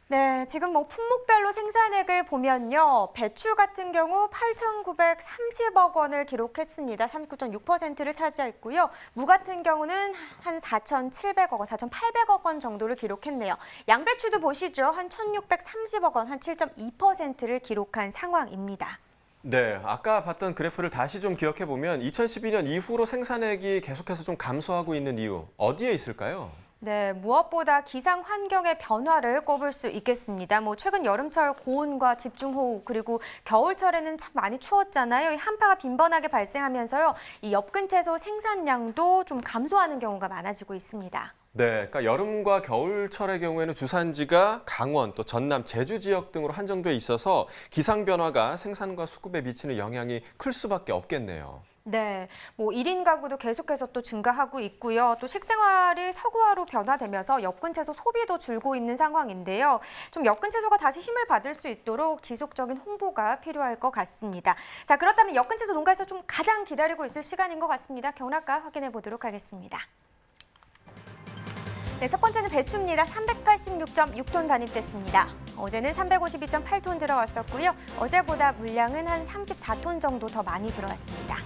네, 지금 품목별로 생산액을 보면요. 배추 같은 경우 8,930억 원을 기록했습니다. 39.6%를 차지했고요. 무 같은 경우는 한 4,700억 원, 4,800억 원 정도를 기록했네요. 양배추도 보시죠. 한 1,630억 원, 한 7.2%를 기록한 상황입니다. 네, 아까 봤던 그래프를 다시 좀 기억해 보면 2012년 이후로 생산액이 계속해서 좀 감소하고 있는 이유 어디에 있을까요? 네, 무엇보다 기상 환경의 변화를 꼽을 수 있겠습니다. 최근 여름철 고온과 집중호우 그리고 겨울철에는 참 많이 추웠잖아요. 이 한파가 빈번하게 발생하면서요. 이 엽근 채소 생산량도 좀 감소하는 경우가 많아지고 있습니다. 네, 그러니까 여름과 겨울철의 경우에는 주산지가 강원, 또 전남, 제주 지역 등으로 한정돼 있어서 기상 변화가 생산과 수급에 미치는 영향이 클 수밖에 없겠네요. 네, 1인 가구도 계속해서 또 증가하고 있고요. 또 식생활이 서구화로 변화되면서 엽근 채소 소비도 줄고 있는 상황인데요. 좀 엽근 채소가 다시 힘을 받을 수 있도록 지속적인 홍보가 필요할 것 같습니다. 자, 그렇다면 엽근 채소 농가에서 좀 가장 기다리고 있을 시간인 것 같습니다. 경락가 확인해 보도록 하겠습니다. 네, 첫 번째는 배추입니다. 386.6톤 반입됐습니다. 어제는 352.8톤 들어왔었고요. 어제보다 물량은 한 34톤 정도 더 많이 들어왔습니다.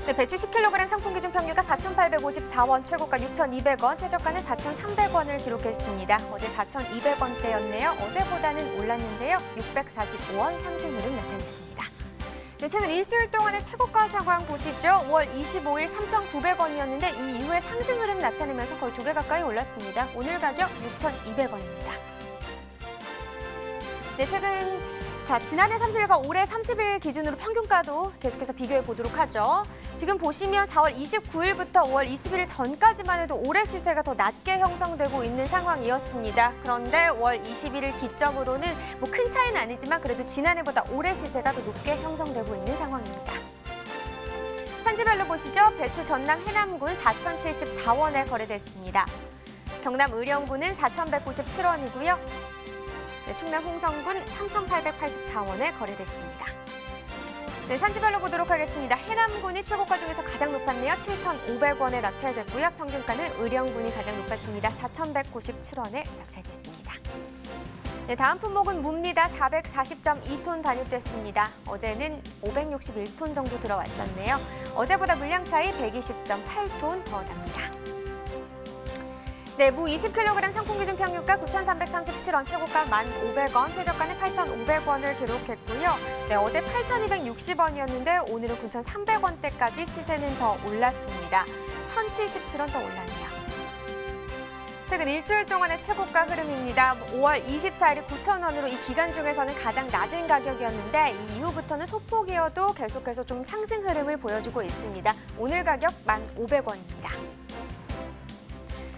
네, 배추 10kg 상품 기준 평균가 4,854원, 최고가 6,200원, 최저가는 4,300원을 기록했습니다. 어제 4,200원대였네요. 어제보다는 올랐는데요. 645원 상승 흐름 나타냈습니다. 네, 최근 일주일 동안의 최고가 상황 보시죠. 5월 25일 3,900원이었는데 이 이후에 상승 흐름 나타내면서 거의 2배 가까이 올랐습니다. 오늘 가격 6,200원입니다. 네, 지난해 30일과 올해 30일 기준으로 평균가도 계속해서 비교해 보도록 하죠. 지금 보시면 4월 29일부터 5월 21일 전까지만 해도 올해 시세가 더 낮게 형성되고 있는 상황이었습니다. 그런데 5월 21일 기점으로는 큰 차이는 아니지만 그래도 지난해보다 올해 시세가 더 높게 형성되고 있는 상황입니다. 산지별로 보시죠. 배추 전남 해남군 4,074원에 거래됐습니다. 경남 의령군은 4,197원이고요. 네, 충남 홍성군 3,884원에 거래됐습니다. 네, 산지별로 보도록 하겠습니다. 해남군이 최고가 중에서 가장 높았네요. 7,500원에 낙찰됐고요. 평균가는 의령군이 가장 높았습니다. 4,197원에 낙찰됐습니다. 네, 다음 품목은 무입니다. 440.2톤 반입됐습니다. 어제는 561톤 정도 들어왔었네요. 어제보다 물량 차이 120.8톤 더 납니다. 네, 무 20kg 상품 기준 평균가 9,337원, 최고가 1,500원, 최저가는 8,500원을 기록했고요. 네, 어제 8,260원이었는데 오늘은 9,300원대까지 시세는 더 올랐습니다. 1,077원 더 올랐네요. 최근 일주일 동안의 최고가 흐름입니다. 5월 24일이 9,000원으로 이 기간 중에서는 가장 낮은 가격이었는데 이 이후부터는 소폭이어도 계속해서 좀 상승 흐름을 보여주고 있습니다. 오늘 가격 1,500원입니다.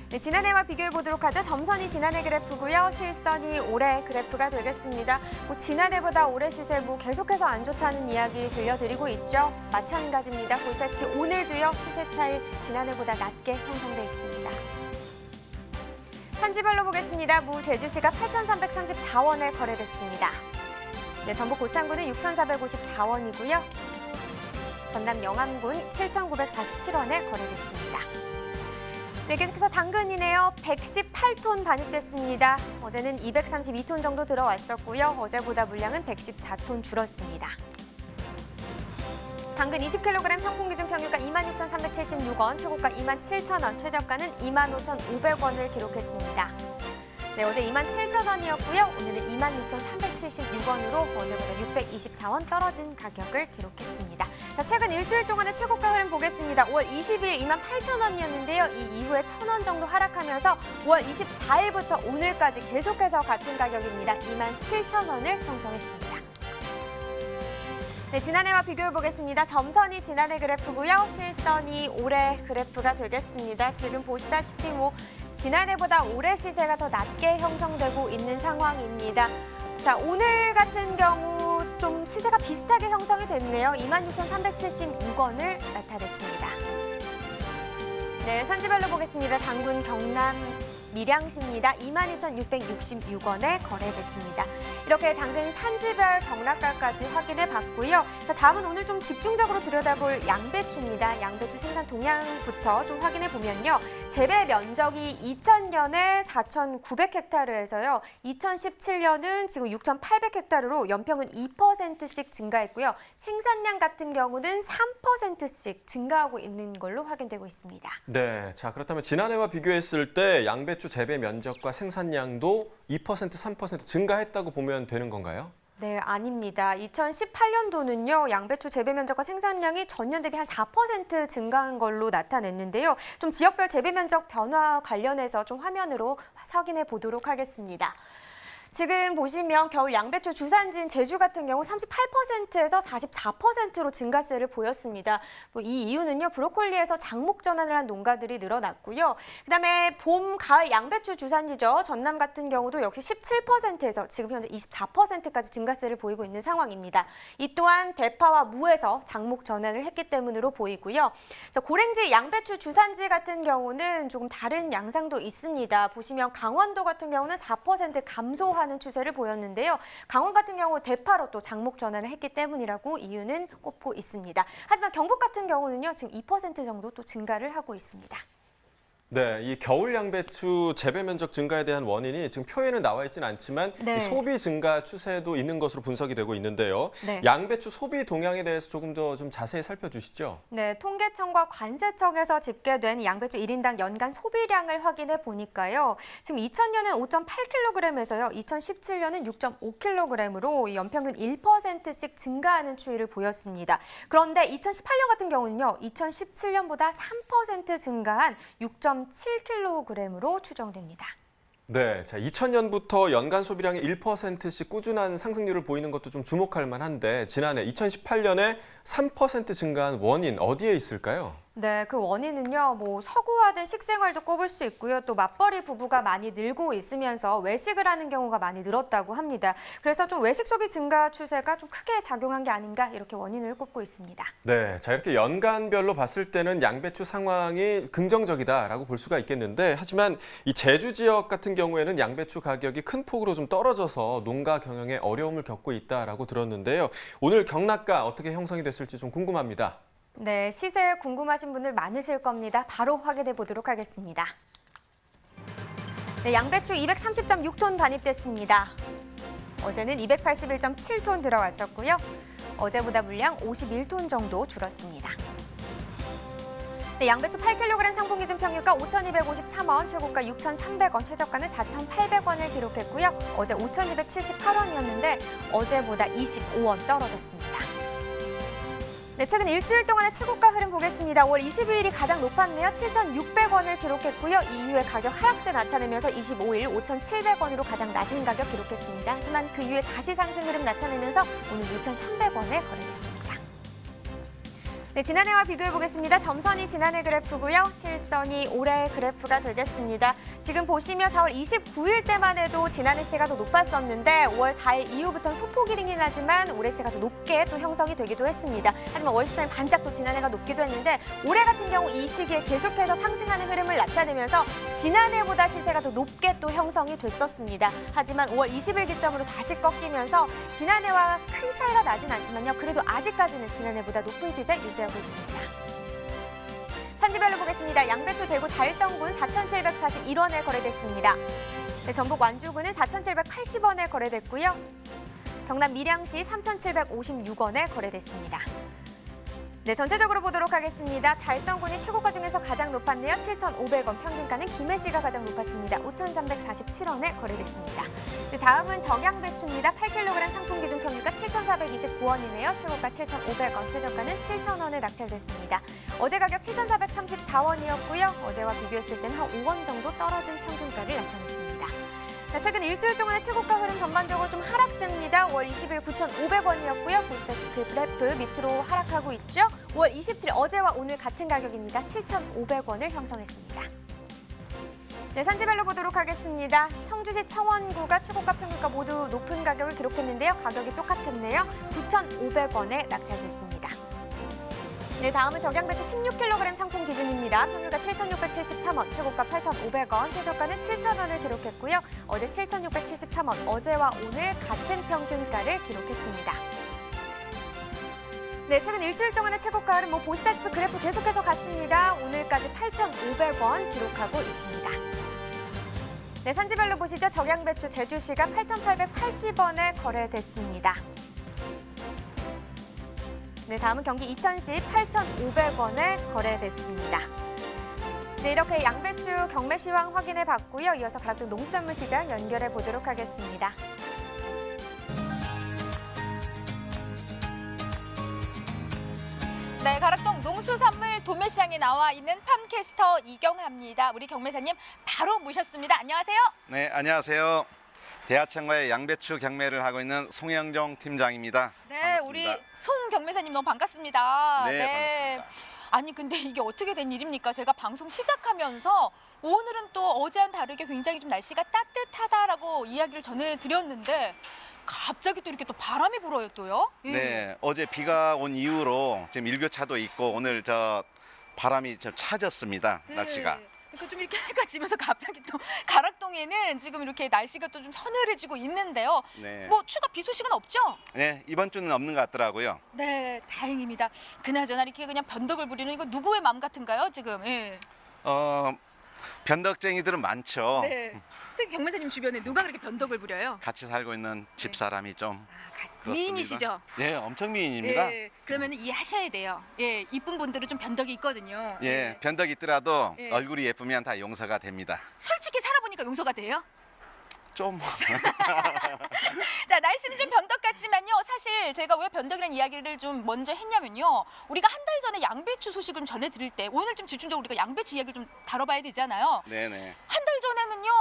네, 지난해와 비교해 보도록 하죠. 점선이 지난해 그래프고요. 실선이 올해 그래프가 되겠습니다. 지난해보다 올해 시세 계속해서 안 좋다는 이야기 들려드리고 있죠. 마찬가지입니다. 보시다시피 오늘도요. 시세 차이 지난해보다 낮게 형성돼 있습니다. 산지별로 보겠습니다. 무 제주시가 8,334원에 거래됐습니다. 네, 전북 고창군은 6,454원이고요. 전남 영암군 7,947원에 거래됐습니다. 네, 계속해서 당근이네요. 118톤 반입됐습니다. 어제는 232톤 정도 들어왔었고요. 어제보다 물량은 114톤 줄었습니다. 당근 20kg 상품 기준 평균가 26,376원, 최고가 27,000원, 최저가는 25,500원을 기록했습니다. 네, 어제 27,000원이었고요. 오늘은 26,376원으로 어제보다 624원 떨어진 가격을 기록했습니다. 자, 최근 일주일 동안의 최고가 흐름 보겠습니다. 5월 20일 28,000원이었는데요. 이 이후에 1,000원 정도 하락하면서 5월 24일부터 오늘까지 계속해서 같은 가격입니다. 27,000원을 형성했습니다. 네, 지난해와 비교해 보겠습니다. 점선이 지난해 그래프고요. 실선이 올해 그래프가 되겠습니다. 지금 보시다시피 지난해보다 올해 시세가 더 낮게 형성되고 있는 상황입니다. 자, 오늘 같은 경우 좀 시세가 비슷하게 형성이 됐네요. 26,376원을 나타냈습니다. 네, 산지별로 보겠습니다. 당군 경남 밀양시입니다. 22,666원에 거래됐습니다. 이렇게 당근 산지별 경락가까지 확인해 봤고요. 자, 다음은 오늘 좀 집중적으로 들여다볼 양배추입니다. 양배추 생산 동향부터 좀 확인해 보면요. 재배 면적이 2000년에 4,900헥타르에서요. 2017년은 지금 6,800헥타르로 연평균 2%씩 증가했고요. 생산량 같은 경우는 3%씩 증가하고 있는 걸로 확인되고 있습니다. 네, 자 그렇다면 지난해와 비교했을 때 양배추 재배 면적과 생산량도 2%, 3% 증가했다고 보면 되는 건가요? 네, 아닙니다. 2018년도는요, 양배추 재배 면적과 생산량이 전년 대비 한 4% 증가한 걸로 나타냈는데요. 좀 지역별 재배 면적 변화 관련해서 좀 화면으로 확인해 보도록 하겠습니다. 지금 보시면 겨울 양배추 주산지인 제주 같은 경우 38%에서 44%로 증가세를 보였습니다. 이 이유는요, 브로콜리에서 장목 전환을 한 농가들이 늘어났고요. 그다음에 봄, 가을 양배추 주산지죠. 전남 같은 경우도 역시 17%에서 지금 현재 24%까지 증가세를 보이고 있는 상황입니다. 이 또한 대파와 무에서 장목 전환을 했기 때문으로 보이고요. 고랭지 양배추 주산지 같은 경우는 조금 다른 양상도 있습니다. 보시면 강원도 같은 경우는 4% 감소하는 추세를 보였는데요. 강원 같은 경우 대파로 또 장목 전환을 했기 때문이라고 이유는 꼽고 있습니다. 하지만 경북 같은 경우는요, 지금 2% 정도 또 증가를 하고 있습니다. 네, 이 겨울 양배추 재배 면적 증가에 대한 원인이 지금 표에는 나와 있지는 않지만 네. 이 소비 증가 추세도 있는 것으로 분석이 되고 있는데요. 네. 양배추 소비 동향에 대해서 조금 더 좀 자세히 살펴주시죠. 네, 통계청과 관세청에서 집계된 양배추 1인당 연간 소비량을 확인해 보니까요. 지금 2000년은 5.8kg에서요. 2017년은 6.5kg으로 연평균 1%씩 증가하는 추이를 보였습니다. 그런데 2018년 같은 경우는요. 2017년보다 3% 증가한 6.7kg으로 추정됩니다. 네, 자 2000년부터 연간 소비량이 1%씩 꾸준한 상승률을 보이는 것도 좀 주목할 만한데 지난해 2018년에 3% 증가한 원인 어디에 있을까요? 네, 그 원인은요, 서구화된 식생활도 꼽을 수 있고요. 또 맞벌이 부부가 많이 늘고 있으면서 외식을 하는 경우가 많이 늘었다고 합니다. 그래서 좀 외식 소비 증가 추세가 좀 크게 작용한 게 아닌가 이렇게 원인을 꼽고 있습니다. 네, 자 이렇게 연간별로 봤을 때는 양배추 상황이 긍정적이다라고 볼 수가 있겠는데 하지만 이 제주 지역 같은 경우에는 양배추 가격이 큰 폭으로 좀 떨어져서 농가 경영에 어려움을 겪고 있다라고 들었는데요. 오늘 경락가 어떻게 형성이 됐을지 좀 궁금합니다. 네, 시세 궁금하신 분들 많으실 겁니다. 바로 확인해 보도록 하겠습니다. 네, 양배추 230.6톤 반입됐습니다. 어제는 281.7톤 들어왔었고요. 어제보다 물량 51톤 정도 줄었습니다. 네, 양배추 8kg 상품 기준 평균가 5,253원, 최고가 6,300원, 최저가는 4,800원을 기록했고요. 어제 5,278원이었는데 어제보다 25원 떨어졌습니다. 네, 최근 일주일 동안의 최고가 흐름 보겠습니다. 5월 22일이 가장 높았네요. 7,600원을 기록했고요. 이후에 가격 하락세 나타내면서 25일 5,700원으로 가장 낮은 가격 기록했습니다. 하지만 그 이후에 다시 상승 흐름 나타내면서 오늘 6,300원에 거래됐습니다. 네, 지난해와 비교해 보겠습니다. 점선이 지난해 그래프고요. 실선이 올해 그래프가 되겠습니다. 지금 보시면 4월 29일 때만 해도 지난해 시세가 더 높았었는데 5월 4일 이후부터는 소폭 이링이 나지만 올해 시세가 더 높게 또 형성이 되기도 했습니다. 하지만 월 14일 반짝 또 지난해가 높기도 했는데 올해 같은 경우 이 시기에 계속해서 상승하는 흐름을 나타내면서 지난해보다 시세가 더 높게 또 형성이 됐었습니다. 하지만 5월 20일 기점으로 다시 꺾이면서 지난해와 큰 차이가 나진 않지만요. 그래도 아직까지는 지난해보다 높은 시세 유지하고 있습니다. 산지별로 보겠습니다. 양배추 대구 달성군 4,741원에 거래됐습니다. 네, 전북 완주군은 4,780원에 거래됐고요. 경남 밀양시 3,756원에 거래됐습니다. 네, 전체적으로 보도록 하겠습니다. 달성군이 최고가 중에서 가장 높았네요. 7,500원, 평균가는 김해시가 가장 높았습니다. 5,347원에 거래됐습니다. 네, 다음은 적양배추입니다. 8kg 상품 기준 평균가 7,429원이네요. 최고가 7,500원, 최저가는 7,000원에 낙찰됐습니다. 어제 가격 7,434원이었고요. 어제와 비교했을 때는 한 5원 정도 떨어진 평균가를 나타냈습니다. 자, 최근 일주일 동안의 최고가 흐름 전반적으로 좀 하락세입니다. 5월 20일 9,500원이었고요. 보시다시피 그래프 밑으로 하락하고 있죠. 5월 27일 어제와 오늘 같은 가격입니다. 7,500원을 형성했습니다. 네, 산지별로 보도록 하겠습니다. 청주시 청원구가 최고가 평균가 모두 높은 가격을 기록했는데요. 가격이 똑같았네요. 9,500원에 낙찰됐습니다. 네, 다음은 적양배추 16kg 상품 기준입니다. 평균가 7,673원, 최고가 8,500원, 최저가는 7,000원을 기록했고요. 어제 7,673원, 어제와 오늘 같은 평균가를 기록했습니다. 네, 최근 일주일 동안의 최고가 흐름 보시다시피 그래프 계속해서 갔습니다. 오늘까지 8,500원 기록하고 있습니다. 네, 산지별로 보시죠. 적양배추 제주시가 8,880원에 거래됐습니다. 네, 다음은 경기 이천시 8,500원에 거래됐습니다. 네, 이렇게 양배추 경매 시황 확인해 봤고요. 이어서 가락동 농수산물 시장 연결해 보도록 하겠습니다. 네, 가락동 농수산물 도매시장에 나와 있는 팜캐스터 이경하입니다. 우리 경매사님 바로 모셨습니다. 안녕하세요. 네, 안녕하세요. 대하청과의 양배추 경매를 하고 있는 송영종 팀장입니다. 네, 반갑습니다. 우리 송 경매사님 너무 반갑습니다. 네, 반갑습니다. 아니 근데 이게 어떻게 된 일입니까? 제가 방송 시작하면서 오늘은 또 어제와는 다르게 굉장히 좀 날씨가 따뜻하다라고 이야기를 전해드렸는데 갑자기 또 이렇게 또 바람이 불어요 또요? 예. 네, 어제 비가 온 이후로 지금 일교차도 있고 오늘 저 바람이 좀 차졌습니다. 날씨가. 그러니까 좀 이렇게 해가 지면서 갑자기 또 가락동에는 지금 이렇게 날씨가 또 좀 서늘해지고 있는데요. 네. 뭐 추가 비 소식은 없죠? 네, 이번 주는 없는 것 같더라고요. 네, 다행입니다. 그나저나 이렇게 그냥 변덕을 부리는 이거 누구의 마음 같은가요, 지금? 예. 변덕쟁이들은 많죠. 네. 특히 경매사님 주변에 누가 그렇게 변덕을 부려요? 같이 살고 있는 집사람이 좀 그렇습니다. 미인이시죠? 네, 엄청 미인입니다. 예, 그러면 이해하셔야 돼요. 예, 이쁜 분들은 좀 변덕이 있거든요. 예, 변덕이 있더라도 예. 얼굴이 예쁘면 다 용서가 됩니다. 솔직히 살아보니까 용서가 돼요? 좀 자, 날씨는 좀 변덕 같지만요. 사실 제가 왜 변덕이라는 이야기를 좀 먼저 했냐면요. 우리가 한 달 전에 양배추 소식을 전해드릴 때 오늘 좀 집중적으로 우리가 양배추 이야기를 좀 다뤄봐야 되잖아요. 네네. 한 달 전에는요.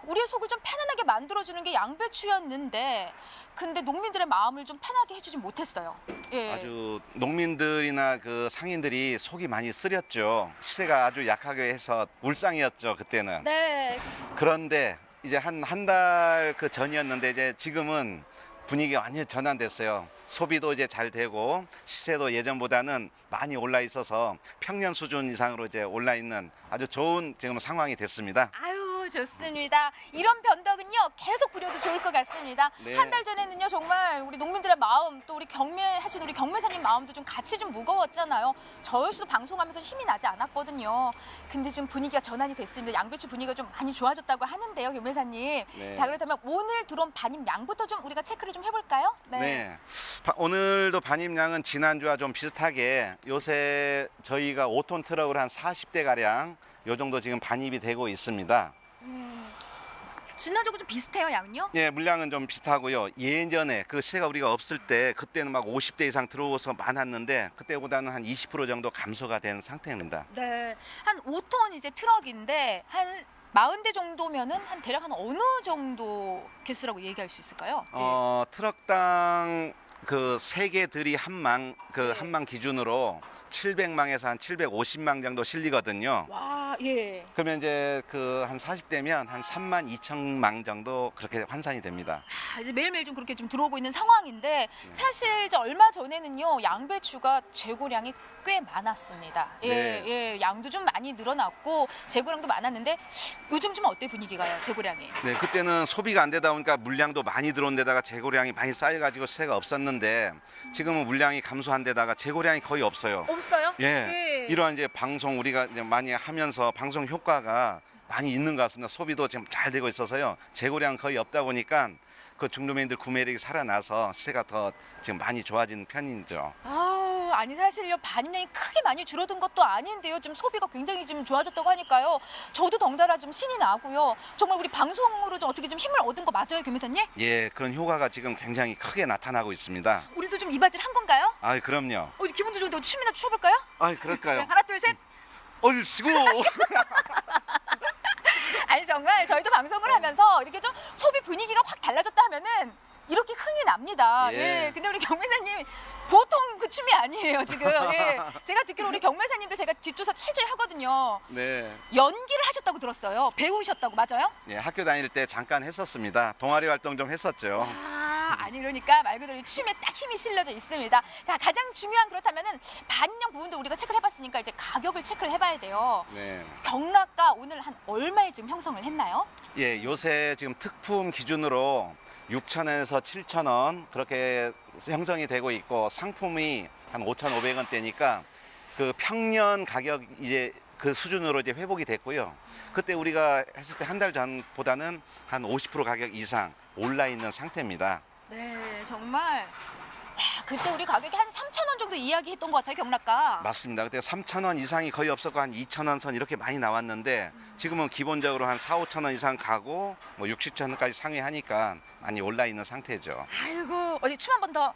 우리의 속을 좀 편안하게 만들어주는 게 양배추였는데 근데 농민들의 마음을 좀 편하게 해주진 못했어요. 예. 아주 농민들이나 그 상인들이 속이 많이 쓰렸죠. 시세가 아주 약하게 해서 울상이었죠, 그때는. 네. 그런데 이제 한 달 그 전이었는데 이제 지금은 분위기가 완전히 전환됐어요. 소비도 이제 잘 되고 시세도 예전보다는 많이 올라 있어서 평년 수준 이상으로 이제 올라 있는 아주 좋은 지금 상황이 됐습니다. 아유, 좋습니다. 이런 변덕은요 계속 부려도 좋을 것 같습니다. 네. 한 달 전에는요 정말 우리 농민들의 마음 또 우리 경매하신 우리 경매사님 마음도 좀 같이 좀 무거웠잖아요. 저 역시도 방송하면서 힘이 나지 않았거든요. 근데 지금 분위기가 전환이 됐습니다. 양배추 분위기가 좀 많이 좋아졌다고 하는데요, 경매사님. 네. 자 그렇다면 오늘 들어온 반입 양부터 좀 우리가 체크를 좀 해볼까요? 네. 오늘도 반입량은 지난주와 좀 비슷하게 요새 저희가 5톤 트럭으로 한 40대 가량 요 정도 지금 반입이 되고 있습니다. 지난주하고 좀 비슷해요, 양요? 예, 물량은 좀 비슷하고요. 예전에 그 시세가 우리가 없을 때 그때는 막 50대 이상 들어오서 많았는데 그때보다는 한 20% 정도 감소가 된 상태입니다. 네, 한 5톤 이제 트럭인데 한 40대 정도면은 한 대략 한 어느 정도 개수라고 얘기할 수 있을까요? 트럭당 그 세 개들이 한 망 기준으로 700망에서 한 750망 정도 실리거든요. 와, 예. 그러면 이제 그 한 40대면 한 32,000망 정도 그렇게 환산이 됩니다. 이제 매일매일 좀 그렇게 좀 들어오고 있는 상황인데 사실 이제 얼마 전에는요 양배추가 재고량이 꽤 많았습니다. 예, 네. 예, 양도 좀 많이 늘어났고 재고량도 많았는데 요즘 좀 어때 분위기가요, 재고량이? 네, 그때는 소비가 안 되다 보니까 물량도 많이 들어온 데다가 재고량이 많이 쌓여가지고 시세가 없었는데 지금은 물량이 감소한 데다가 재고량이 거의 없어요. 없어요? 예, 이러한 이제 방송 우리가 이제 많이 하면서 방송 효과가 많이 있는 것 같습니다. 소비도 지금 잘 되고 있어서요. 재고량 거의 없다 보니까 그 중도민들 구매력이 살아나서 시세가 더 지금 많이 좋아진 편이죠. 아니 사실요 반입량이 크게 많이 줄어든 것도 아닌데요. 지금 소비가 굉장히 지금 좋아졌다고 하니까요. 저도 덩달아 좀 신이 나고요. 정말 우리 방송으로 좀 어떻게 좀 힘을 얻은 거 맞아요, 교매사님? 예, 그런 효과가 지금 굉장히 크게 나타나고 있습니다. 우리도 좀 이바지를 한 건가요? 아, 그럼요. 기분도 좋은데 춤이나 춰볼까요? 아, 그럴까요? 네, 하나 둘 셋. 얼씨구. 아니 정말 저희도 방송을 하면서 이렇게 좀 소비 분위기가 확 달라졌다 하면은 이렇게 흥이 납니다. 예. 근데 우리 경매사님 보통 그 춤이 아니에요 지금. 예. 제가 듣기로 우리 경매사님들 제가 뒷조사 철저히 하거든요. 네. 연기를 하셨다고 들었어요. 배우셨다고 맞아요? 예, 학교 다닐 때 잠깐 했었습니다. 동아리 활동 좀 했었죠. 아니 그러니까 말 그대로 이 춤에 딱 힘이 실려져 있습니다. 자 가장 중요한 그렇다면은 반입량 부분도 우리가 체크를 해봤으니까 이제 가격을 체크를 해봐야 돼요. 네. 경락가 오늘 한 얼마에 지금 형성을 했나요? 예, 요새 지금 특품 기준으로 6,000원에서 7,000원 그렇게 형성이 되고 있고 상품이 한 5,500원대니까 그 평년 가격 이제 그 수준으로 이제 회복이 됐고요. 그때 우리가 했을 때 한 달 전보다는 한 50% 가격 이상 올라 있는 상태입니다. 네, 정말 그때 우리 가격이 한 3,000원 정도 이야기했던 것 같아요, 경락가. 맞습니다. 그때 3,000원 이상이 거의 없었고 한 2,000원 선 이렇게 많이 나왔는데 지금은 기본적으로 한 4, 5,000원 이상 가고 뭐 6, 7,000원까지 상회하니까 많이 올라 있는 상태죠. 아이고, 어디 춤 한 번 더.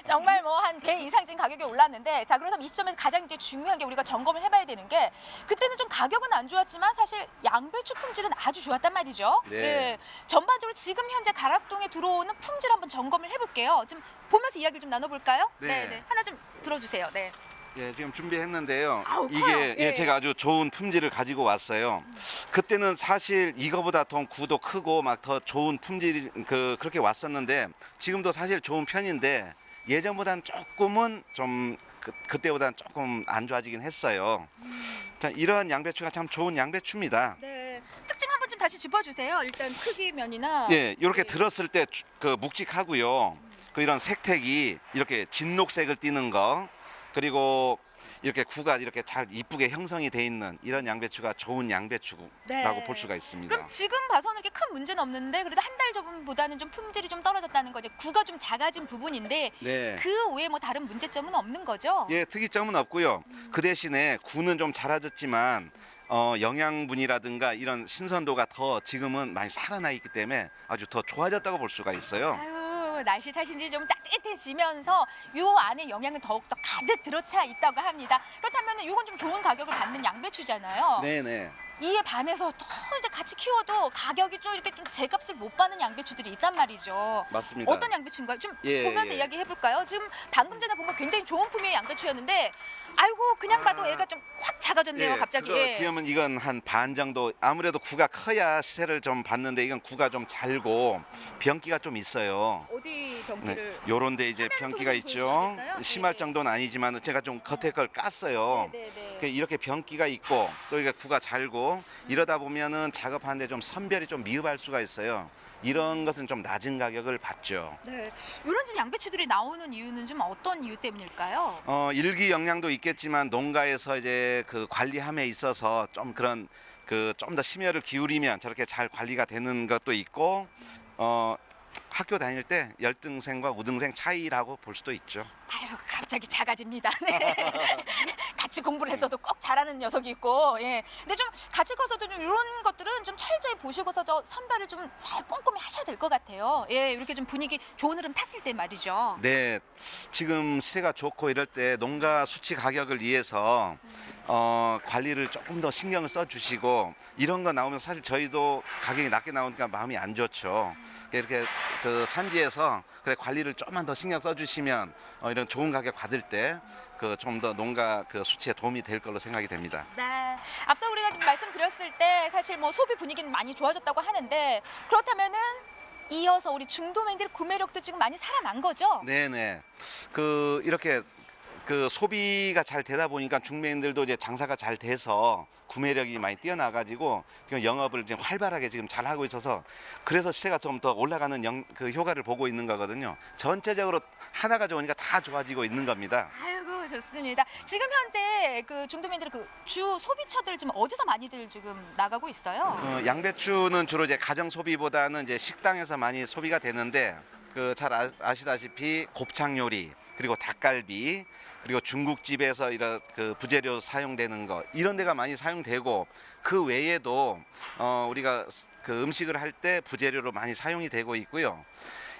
정말 뭐 한 배 이상 지금 가격이 올랐는데 자, 그렇다면 이 시점에서 가장 이제 중요한 게 우리가 점검을 해봐야 되는 게 그때는 좀 가격은 안 좋았지만 사실 양배추 품질은 아주 좋았단 말이죠. 네. 전반적으로 지금 현재 가락동에 들어오는 품질 한번 점검을 해볼게요. 좀 보면서 이야기를 좀 나눠볼까요? 네. 하나 좀 들어주세요. 네. 예, 지금 준비했는데요. 아우, 이게 커요. 예, 예. 제가 아주 좋은 품질을 가지고 왔어요. 그때는 사실 이거보다 더 구도 크고 막 더 좋은 품질이 그렇게 왔었는데 지금도 사실 좋은 편인데 예전보다는 조금은 좀 그때보다는 조금 안 좋아지긴 했어요. 자, 이러한 양배추가 참 좋은 양배추입니다. 네. 특징 한번 좀 다시 짚어주세요. 일단 크기면이나. 예, 이렇게 들었을 때 그 묵직하고요. 그 이런 색택이 이렇게 진녹색을 띠는 거 그리고 이렇게 구가 이렇게 잘 이쁘게 형성이 돼 있는 이런 양배추가 좋은 양배추라고 네. 볼 수가 있습니다. 그럼 지금 봐서는 이렇게 큰 문제는 없는데 그래도 한 달 전보다는 좀 품질이 좀 떨어졌다는 거죠. 구가 좀 작아진 부분인데 네. 그 외에 뭐 다른 문제점은 없는 거죠? 예, 특이점은 없고요. 그 대신에 구는 좀 작아졌지만 영양분이라든가 이런 신선도가 더 지금은 많이 살아나 있기 때문에 아주 더 좋아졌다고 볼 수가 있어요. 아유, 날씨 탓인지 좀 따뜻해지면서 요 안에 영양은 더욱더 가득 들어차 있다고 합니다. 그렇다면 이건 좀 좋은 가격을 받는 양배추잖아요. 네네. 이에 반해서 더 이제 같이 키워도 가격이 좀 이렇게 좀 제값을 못 받는 양배추들이 있단 말이죠. 맞습니다. 어떤 양배추인가요? 좀 예, 보면서 예. 이야기해 볼까요? 지금 방금 전에 본 거 굉장히 좋은 품의 양배추였는데 아이고 그냥 봐도 애가 좀 확 작아졌네요, 갑자기. 그거 비하면 이건 한 반 정도 아무래도 구가 커야 시세를 좀 받는데 이건 구가 좀 잘고 병기가 좀 있어요. 어디 병기를? 요런데 이제 병기가 좀 있죠. 보여주시겠어요? 심할 네. 정도는 아니지만 제가 좀 겉에 걸 깠어요. 네네. 이렇게 병기가 있고 또 이게 구가 잘고 이러다 보면은 작업하는데 좀 선별이 좀 미흡할 수가 있어요. 이런 것은 좀 낮은 가격을 받죠. 네. 이런 좀 양배추들이 나오는 이유는 좀 어떤 이유 때문일까요? 일기 영양도 있겠지만 농가에서 이제 그 관리함에 있어서 좀 그런 그 좀 더 심혈을 기울이면 저렇게 잘 관리가 되는 것도 있고 학교 다닐 때 열등생과 우등생 차이라고 볼 수도 있죠. 아유, 갑자기 작아집니다. 네. 같이 공부를 했어도 꼭 잘하는 녀석이 있고, 예. 근데 좀 같이 커서도 좀 이런 것들은 좀 철저히 보시고서 저 선별을 좀 잘 꼼꼼히 하셔야 될 것 같아요. 예, 이렇게 좀 분위기 좋은 흐름 탔을 때 말이죠. 네, 지금 시세가 좋고 이럴 때 농가 수치 가격을 위해서 관리를 조금 더 신경을 써주시고 이런 거 나오면 사실 저희도 가격이 낮게 나오니까 마음이 안 좋죠. 이렇게 그 산지에서 그래 관리를 조금만 더 신경 써주시면 이런 좋은 가격 받을 때 그 좀 더 농가 그 수치에 도움이 될 걸로 생각이 됩니다. 네. 앞서 우리가 좀 말씀드렸을 때 사실 뭐 소비 분위기는 많이 좋아졌다고 하는데 그렇다면은 이어서 우리 중도민들 구매력도 지금 많이 살아난 거죠? 네네. 그 이렇게 그 소비가 잘 되다 보니까 중매인들도 이제 장사가 잘 돼서 구매력이 많이 뛰어나가지고 지금 영업을 지금 활발하게 지금 잘 하고 있어서 그래서 시세가 좀 더 올라가는 그 효과를 보고 있는 거거든요. 전체적으로 하나가 좋으니까 다 좋아지고 있는 겁니다. 아이고 좋습니다. 지금 현재 그 중도민들 그 주 소비처들 좀 어디서 많이들 지금 나가고 있어요? 양배추는 주로 이제 가정 소비보다는 이제 식당에서 많이 소비가 되는데 그 잘 아시다시피 곱창 요리 그리고 닭갈비 그리고 중국집에서 이런 그 부재료 사용되는 거 이런 데가 많이 사용되고 그 외에도 우리가 그 음식을 할 때 부재료로 많이 사용이 되고 있고요.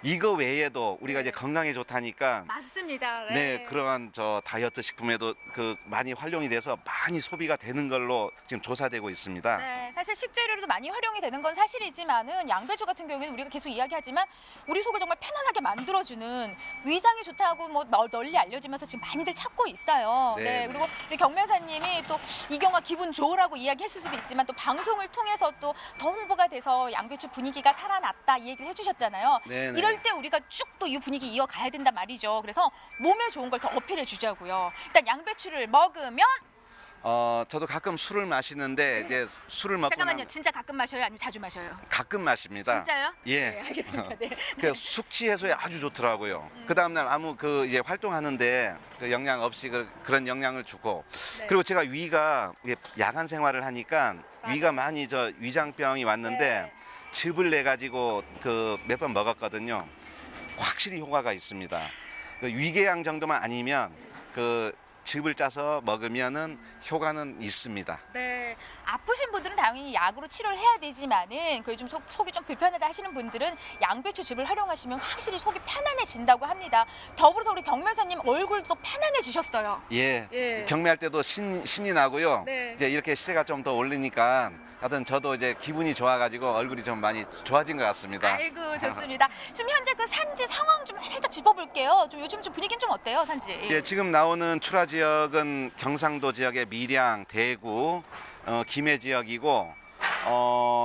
이거 외에도 우리가 이제 건강에 좋다니까 맞습니다. 네, 그러한 저 다이어트 식품에도 그 많이 활용이 돼서 많이 소비가 되는 걸로 지금 조사되고 있습니다. 네, 사실 식재료로도 많이 활용이 되는 건 사실이지만은 양배추 같은 경우에는 우리가 계속 이야기하지만 우리 속을 정말 편안하게 만들어주는 위장에 좋다고 뭐 널리 알려지면서 지금 많이들 찾고 있어요. 네, 네, 그리고 우리 경매사님이 또 이경아 기분 좋으라고 이야기했을 수도 있지만 또 방송을 통해서 또 더 홍보가 돼서 양배추 분위기가 살아났다 이 얘기를 해주셨잖아요. 네, 네. 이럴 때 우리가 쭉 또 이 분위기 이어가야 된단 말이죠. 그래서 몸에 좋은 걸 더 어필해 주자고요. 일단 양배추를 먹으면 저도 가끔 술을 마시는데 이제 술을 먹고 잠깐만요. 나면 진짜 가끔 마셔요? 아니면 자주 마셔요? 가끔 마십니다. 진짜요? 예. 네, 알겠습니다. 네. 그 숙취 해소에 아주 좋더라고요. 그 다음 날 아무 그 이제 활동하는데 그 영양 없이 그런 영향을 주고 네. 그리고 제가 위가 이게 야간 생활을 하니까 위가 많이 저 위장병이 왔는데 네. 즙을 내 가지고 그 몇 번 먹었거든요. 확실히 효과가 있습니다. 그 위궤양 정도만 아니면 그 즙을 짜서 먹으면은 효과는 있습니다. 네, 아프신 분들은 당연히 약으로 치료를 해야 되지만은 그 좀 속이 좀 불편하다 하시는 분들은 양배추 즙을 활용하시면 확실히 속이 편안해진다고 합니다. 더불어서 우리 경매사님 얼굴도 편안해지셨어요. 예, 예. 경매할 때도 신이 나고요. 네. 이제 이렇게 시세가 좀 더 올리니까 하여튼 저도 이제 기분이 좋아가지고 얼굴이 좀 많이 좋아진 것 같습니다. 아이고 좋습니다. 지금 현재 그 산지 상황 좀 살짝 짚어볼게요. 좀 요즘 좀 분위기는 좀 어때요, 산지? 예, 지금 나오는 출하 지역은 경상도 지역의 밀양, 대구, 김해 지역이고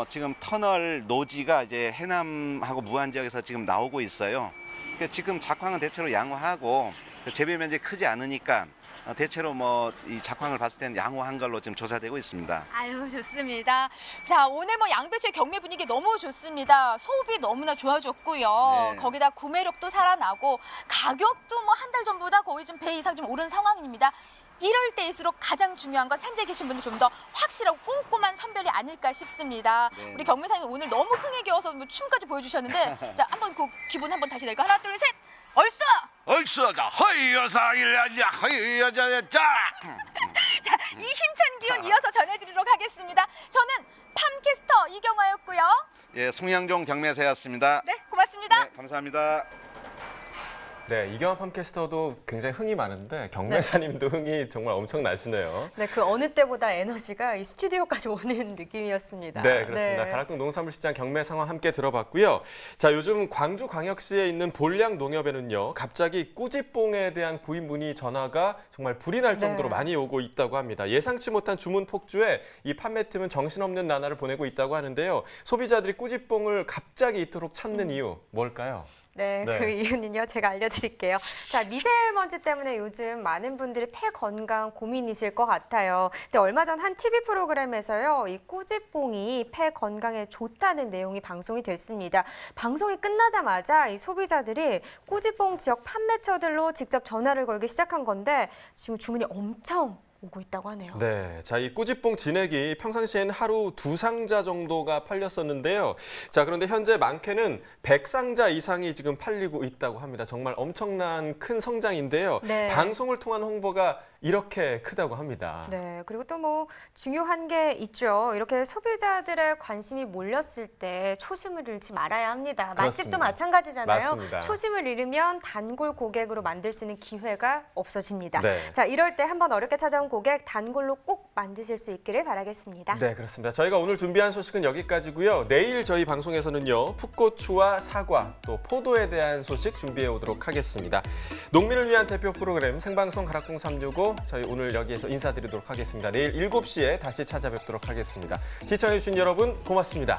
지금 터널 노지가 이제 해남하고 무안 지역에서 지금 나오고 있어요. 그러니까 지금 작황은 대체로 양호하고 재배 면적이 크지 않으니까 대체로 뭐 이 작황을 봤을 때는 양호한 걸로 지금 조사되고 있습니다. 아유 좋습니다. 자 오늘 뭐 양배추의 경매 분위기 너무 좋습니다. 소비 너무나 좋아졌고요. 네. 거기다 구매력도 살아나고 가격도 뭐 한 달 전보다 거의 좀 배 이상 좀 오른 상황입니다. 이럴 때일수록 가장 중요한 건 산지에 계신 분들 좀 더 확실하고 꼼꼼한 선별이 아닐까 싶습니다. 네. 우리 경매사님 오늘 너무 흥에 겨워서 뭐 춤까지 보여주셨는데 자 한번 그 기분 한번 다시 낼까? 하나 둘 셋 얼쑤! 얼싸자 허이여사 일야자 허이여자자 자, 이 힘찬 기운 이어서 전해드리도록 하겠습니다. 저는 팜캐스터 이경아였고요. 예, 송영종 경매사였습니다. 네, 고맙습니다. 네, 감사합니다. 네, 이경아 팜캐스터도 굉장히 흥이 많은데 경매사님도 흥이 정말 엄청나시네요. 네, 그 어느 때보다 에너지가 이 스튜디오까지 오는 느낌이었습니다. 네, 그렇습니다. 가락동 농산물시장 경매 상황 함께 들어봤고요. 자, 요즘 광주광역시에 있는 본량 농협에는요, 갑자기 꾸지뽕에 대한 구입 문의 전화가 정말 불이 날 정도로 많이 오고 있다고 합니다. 예상치 못한 주문 폭주에 이 판매팀은 정신없는 나날을 보내고 있다고 하는데요. 소비자들이 꾸지뽕을 갑자기 이토록 찾는 이유 뭘까요? 네, 네. 그 이유는요. 제가 알려드릴게요. 자, 미세먼지 때문에 요즘 많은 분들이 폐 건강 고민이실 것 같아요. 근데 얼마 전 한 TV 프로그램에서요. 이 꾸지뽕이 폐 건강에 좋다는 내용이 방송이 됐습니다. 방송이 끝나자마자 이 소비자들이 꾸지뽕 지역 판매처들로 직접 전화를 걸기 시작한 건데 지금 주문이 엄청 오고 있다고 하네요. 네, 자, 이 꾸지뽕 진액이 평상시엔 하루 2상자 정도가 팔렸었는데요. 자, 그런데 현재 많게는 100상자 이상이 지금 팔리고 있다고 합니다. 정말 엄청난 큰 성장인데요. 네. 방송을 통한 홍보가 이렇게 크다고 합니다. 네, 그리고 또 뭐 중요한 게 있죠. 이렇게 소비자들의 관심이 몰렸을 때 초심을 잃지 말아야 합니다. 맛집도 그렇습니다. 마찬가지잖아요. 맞습니다. 초심을 잃으면 단골 고객으로 만들 수 있는 기회가 없어집니다. 네. 자, 이럴 때 한번 어렵게 찾아온 고객 단골로 꼭 만드실 수 있기를 바라겠습니다. 네, 그렇습니다. 저희가 오늘 준비한 소식은 여기까지고요. 내일 저희 방송에서는요. 풋고추와 사과, 또 포도에 대한 소식 준비해 오도록 하겠습니다. 농민을 위한 대표 프로그램 생방송 가락동 365 저희 오늘 여기에서 인사드리도록 하겠습니다. 내일 7시에 다시 찾아뵙도록 하겠습니다. 시청해주신 여러분 고맙습니다.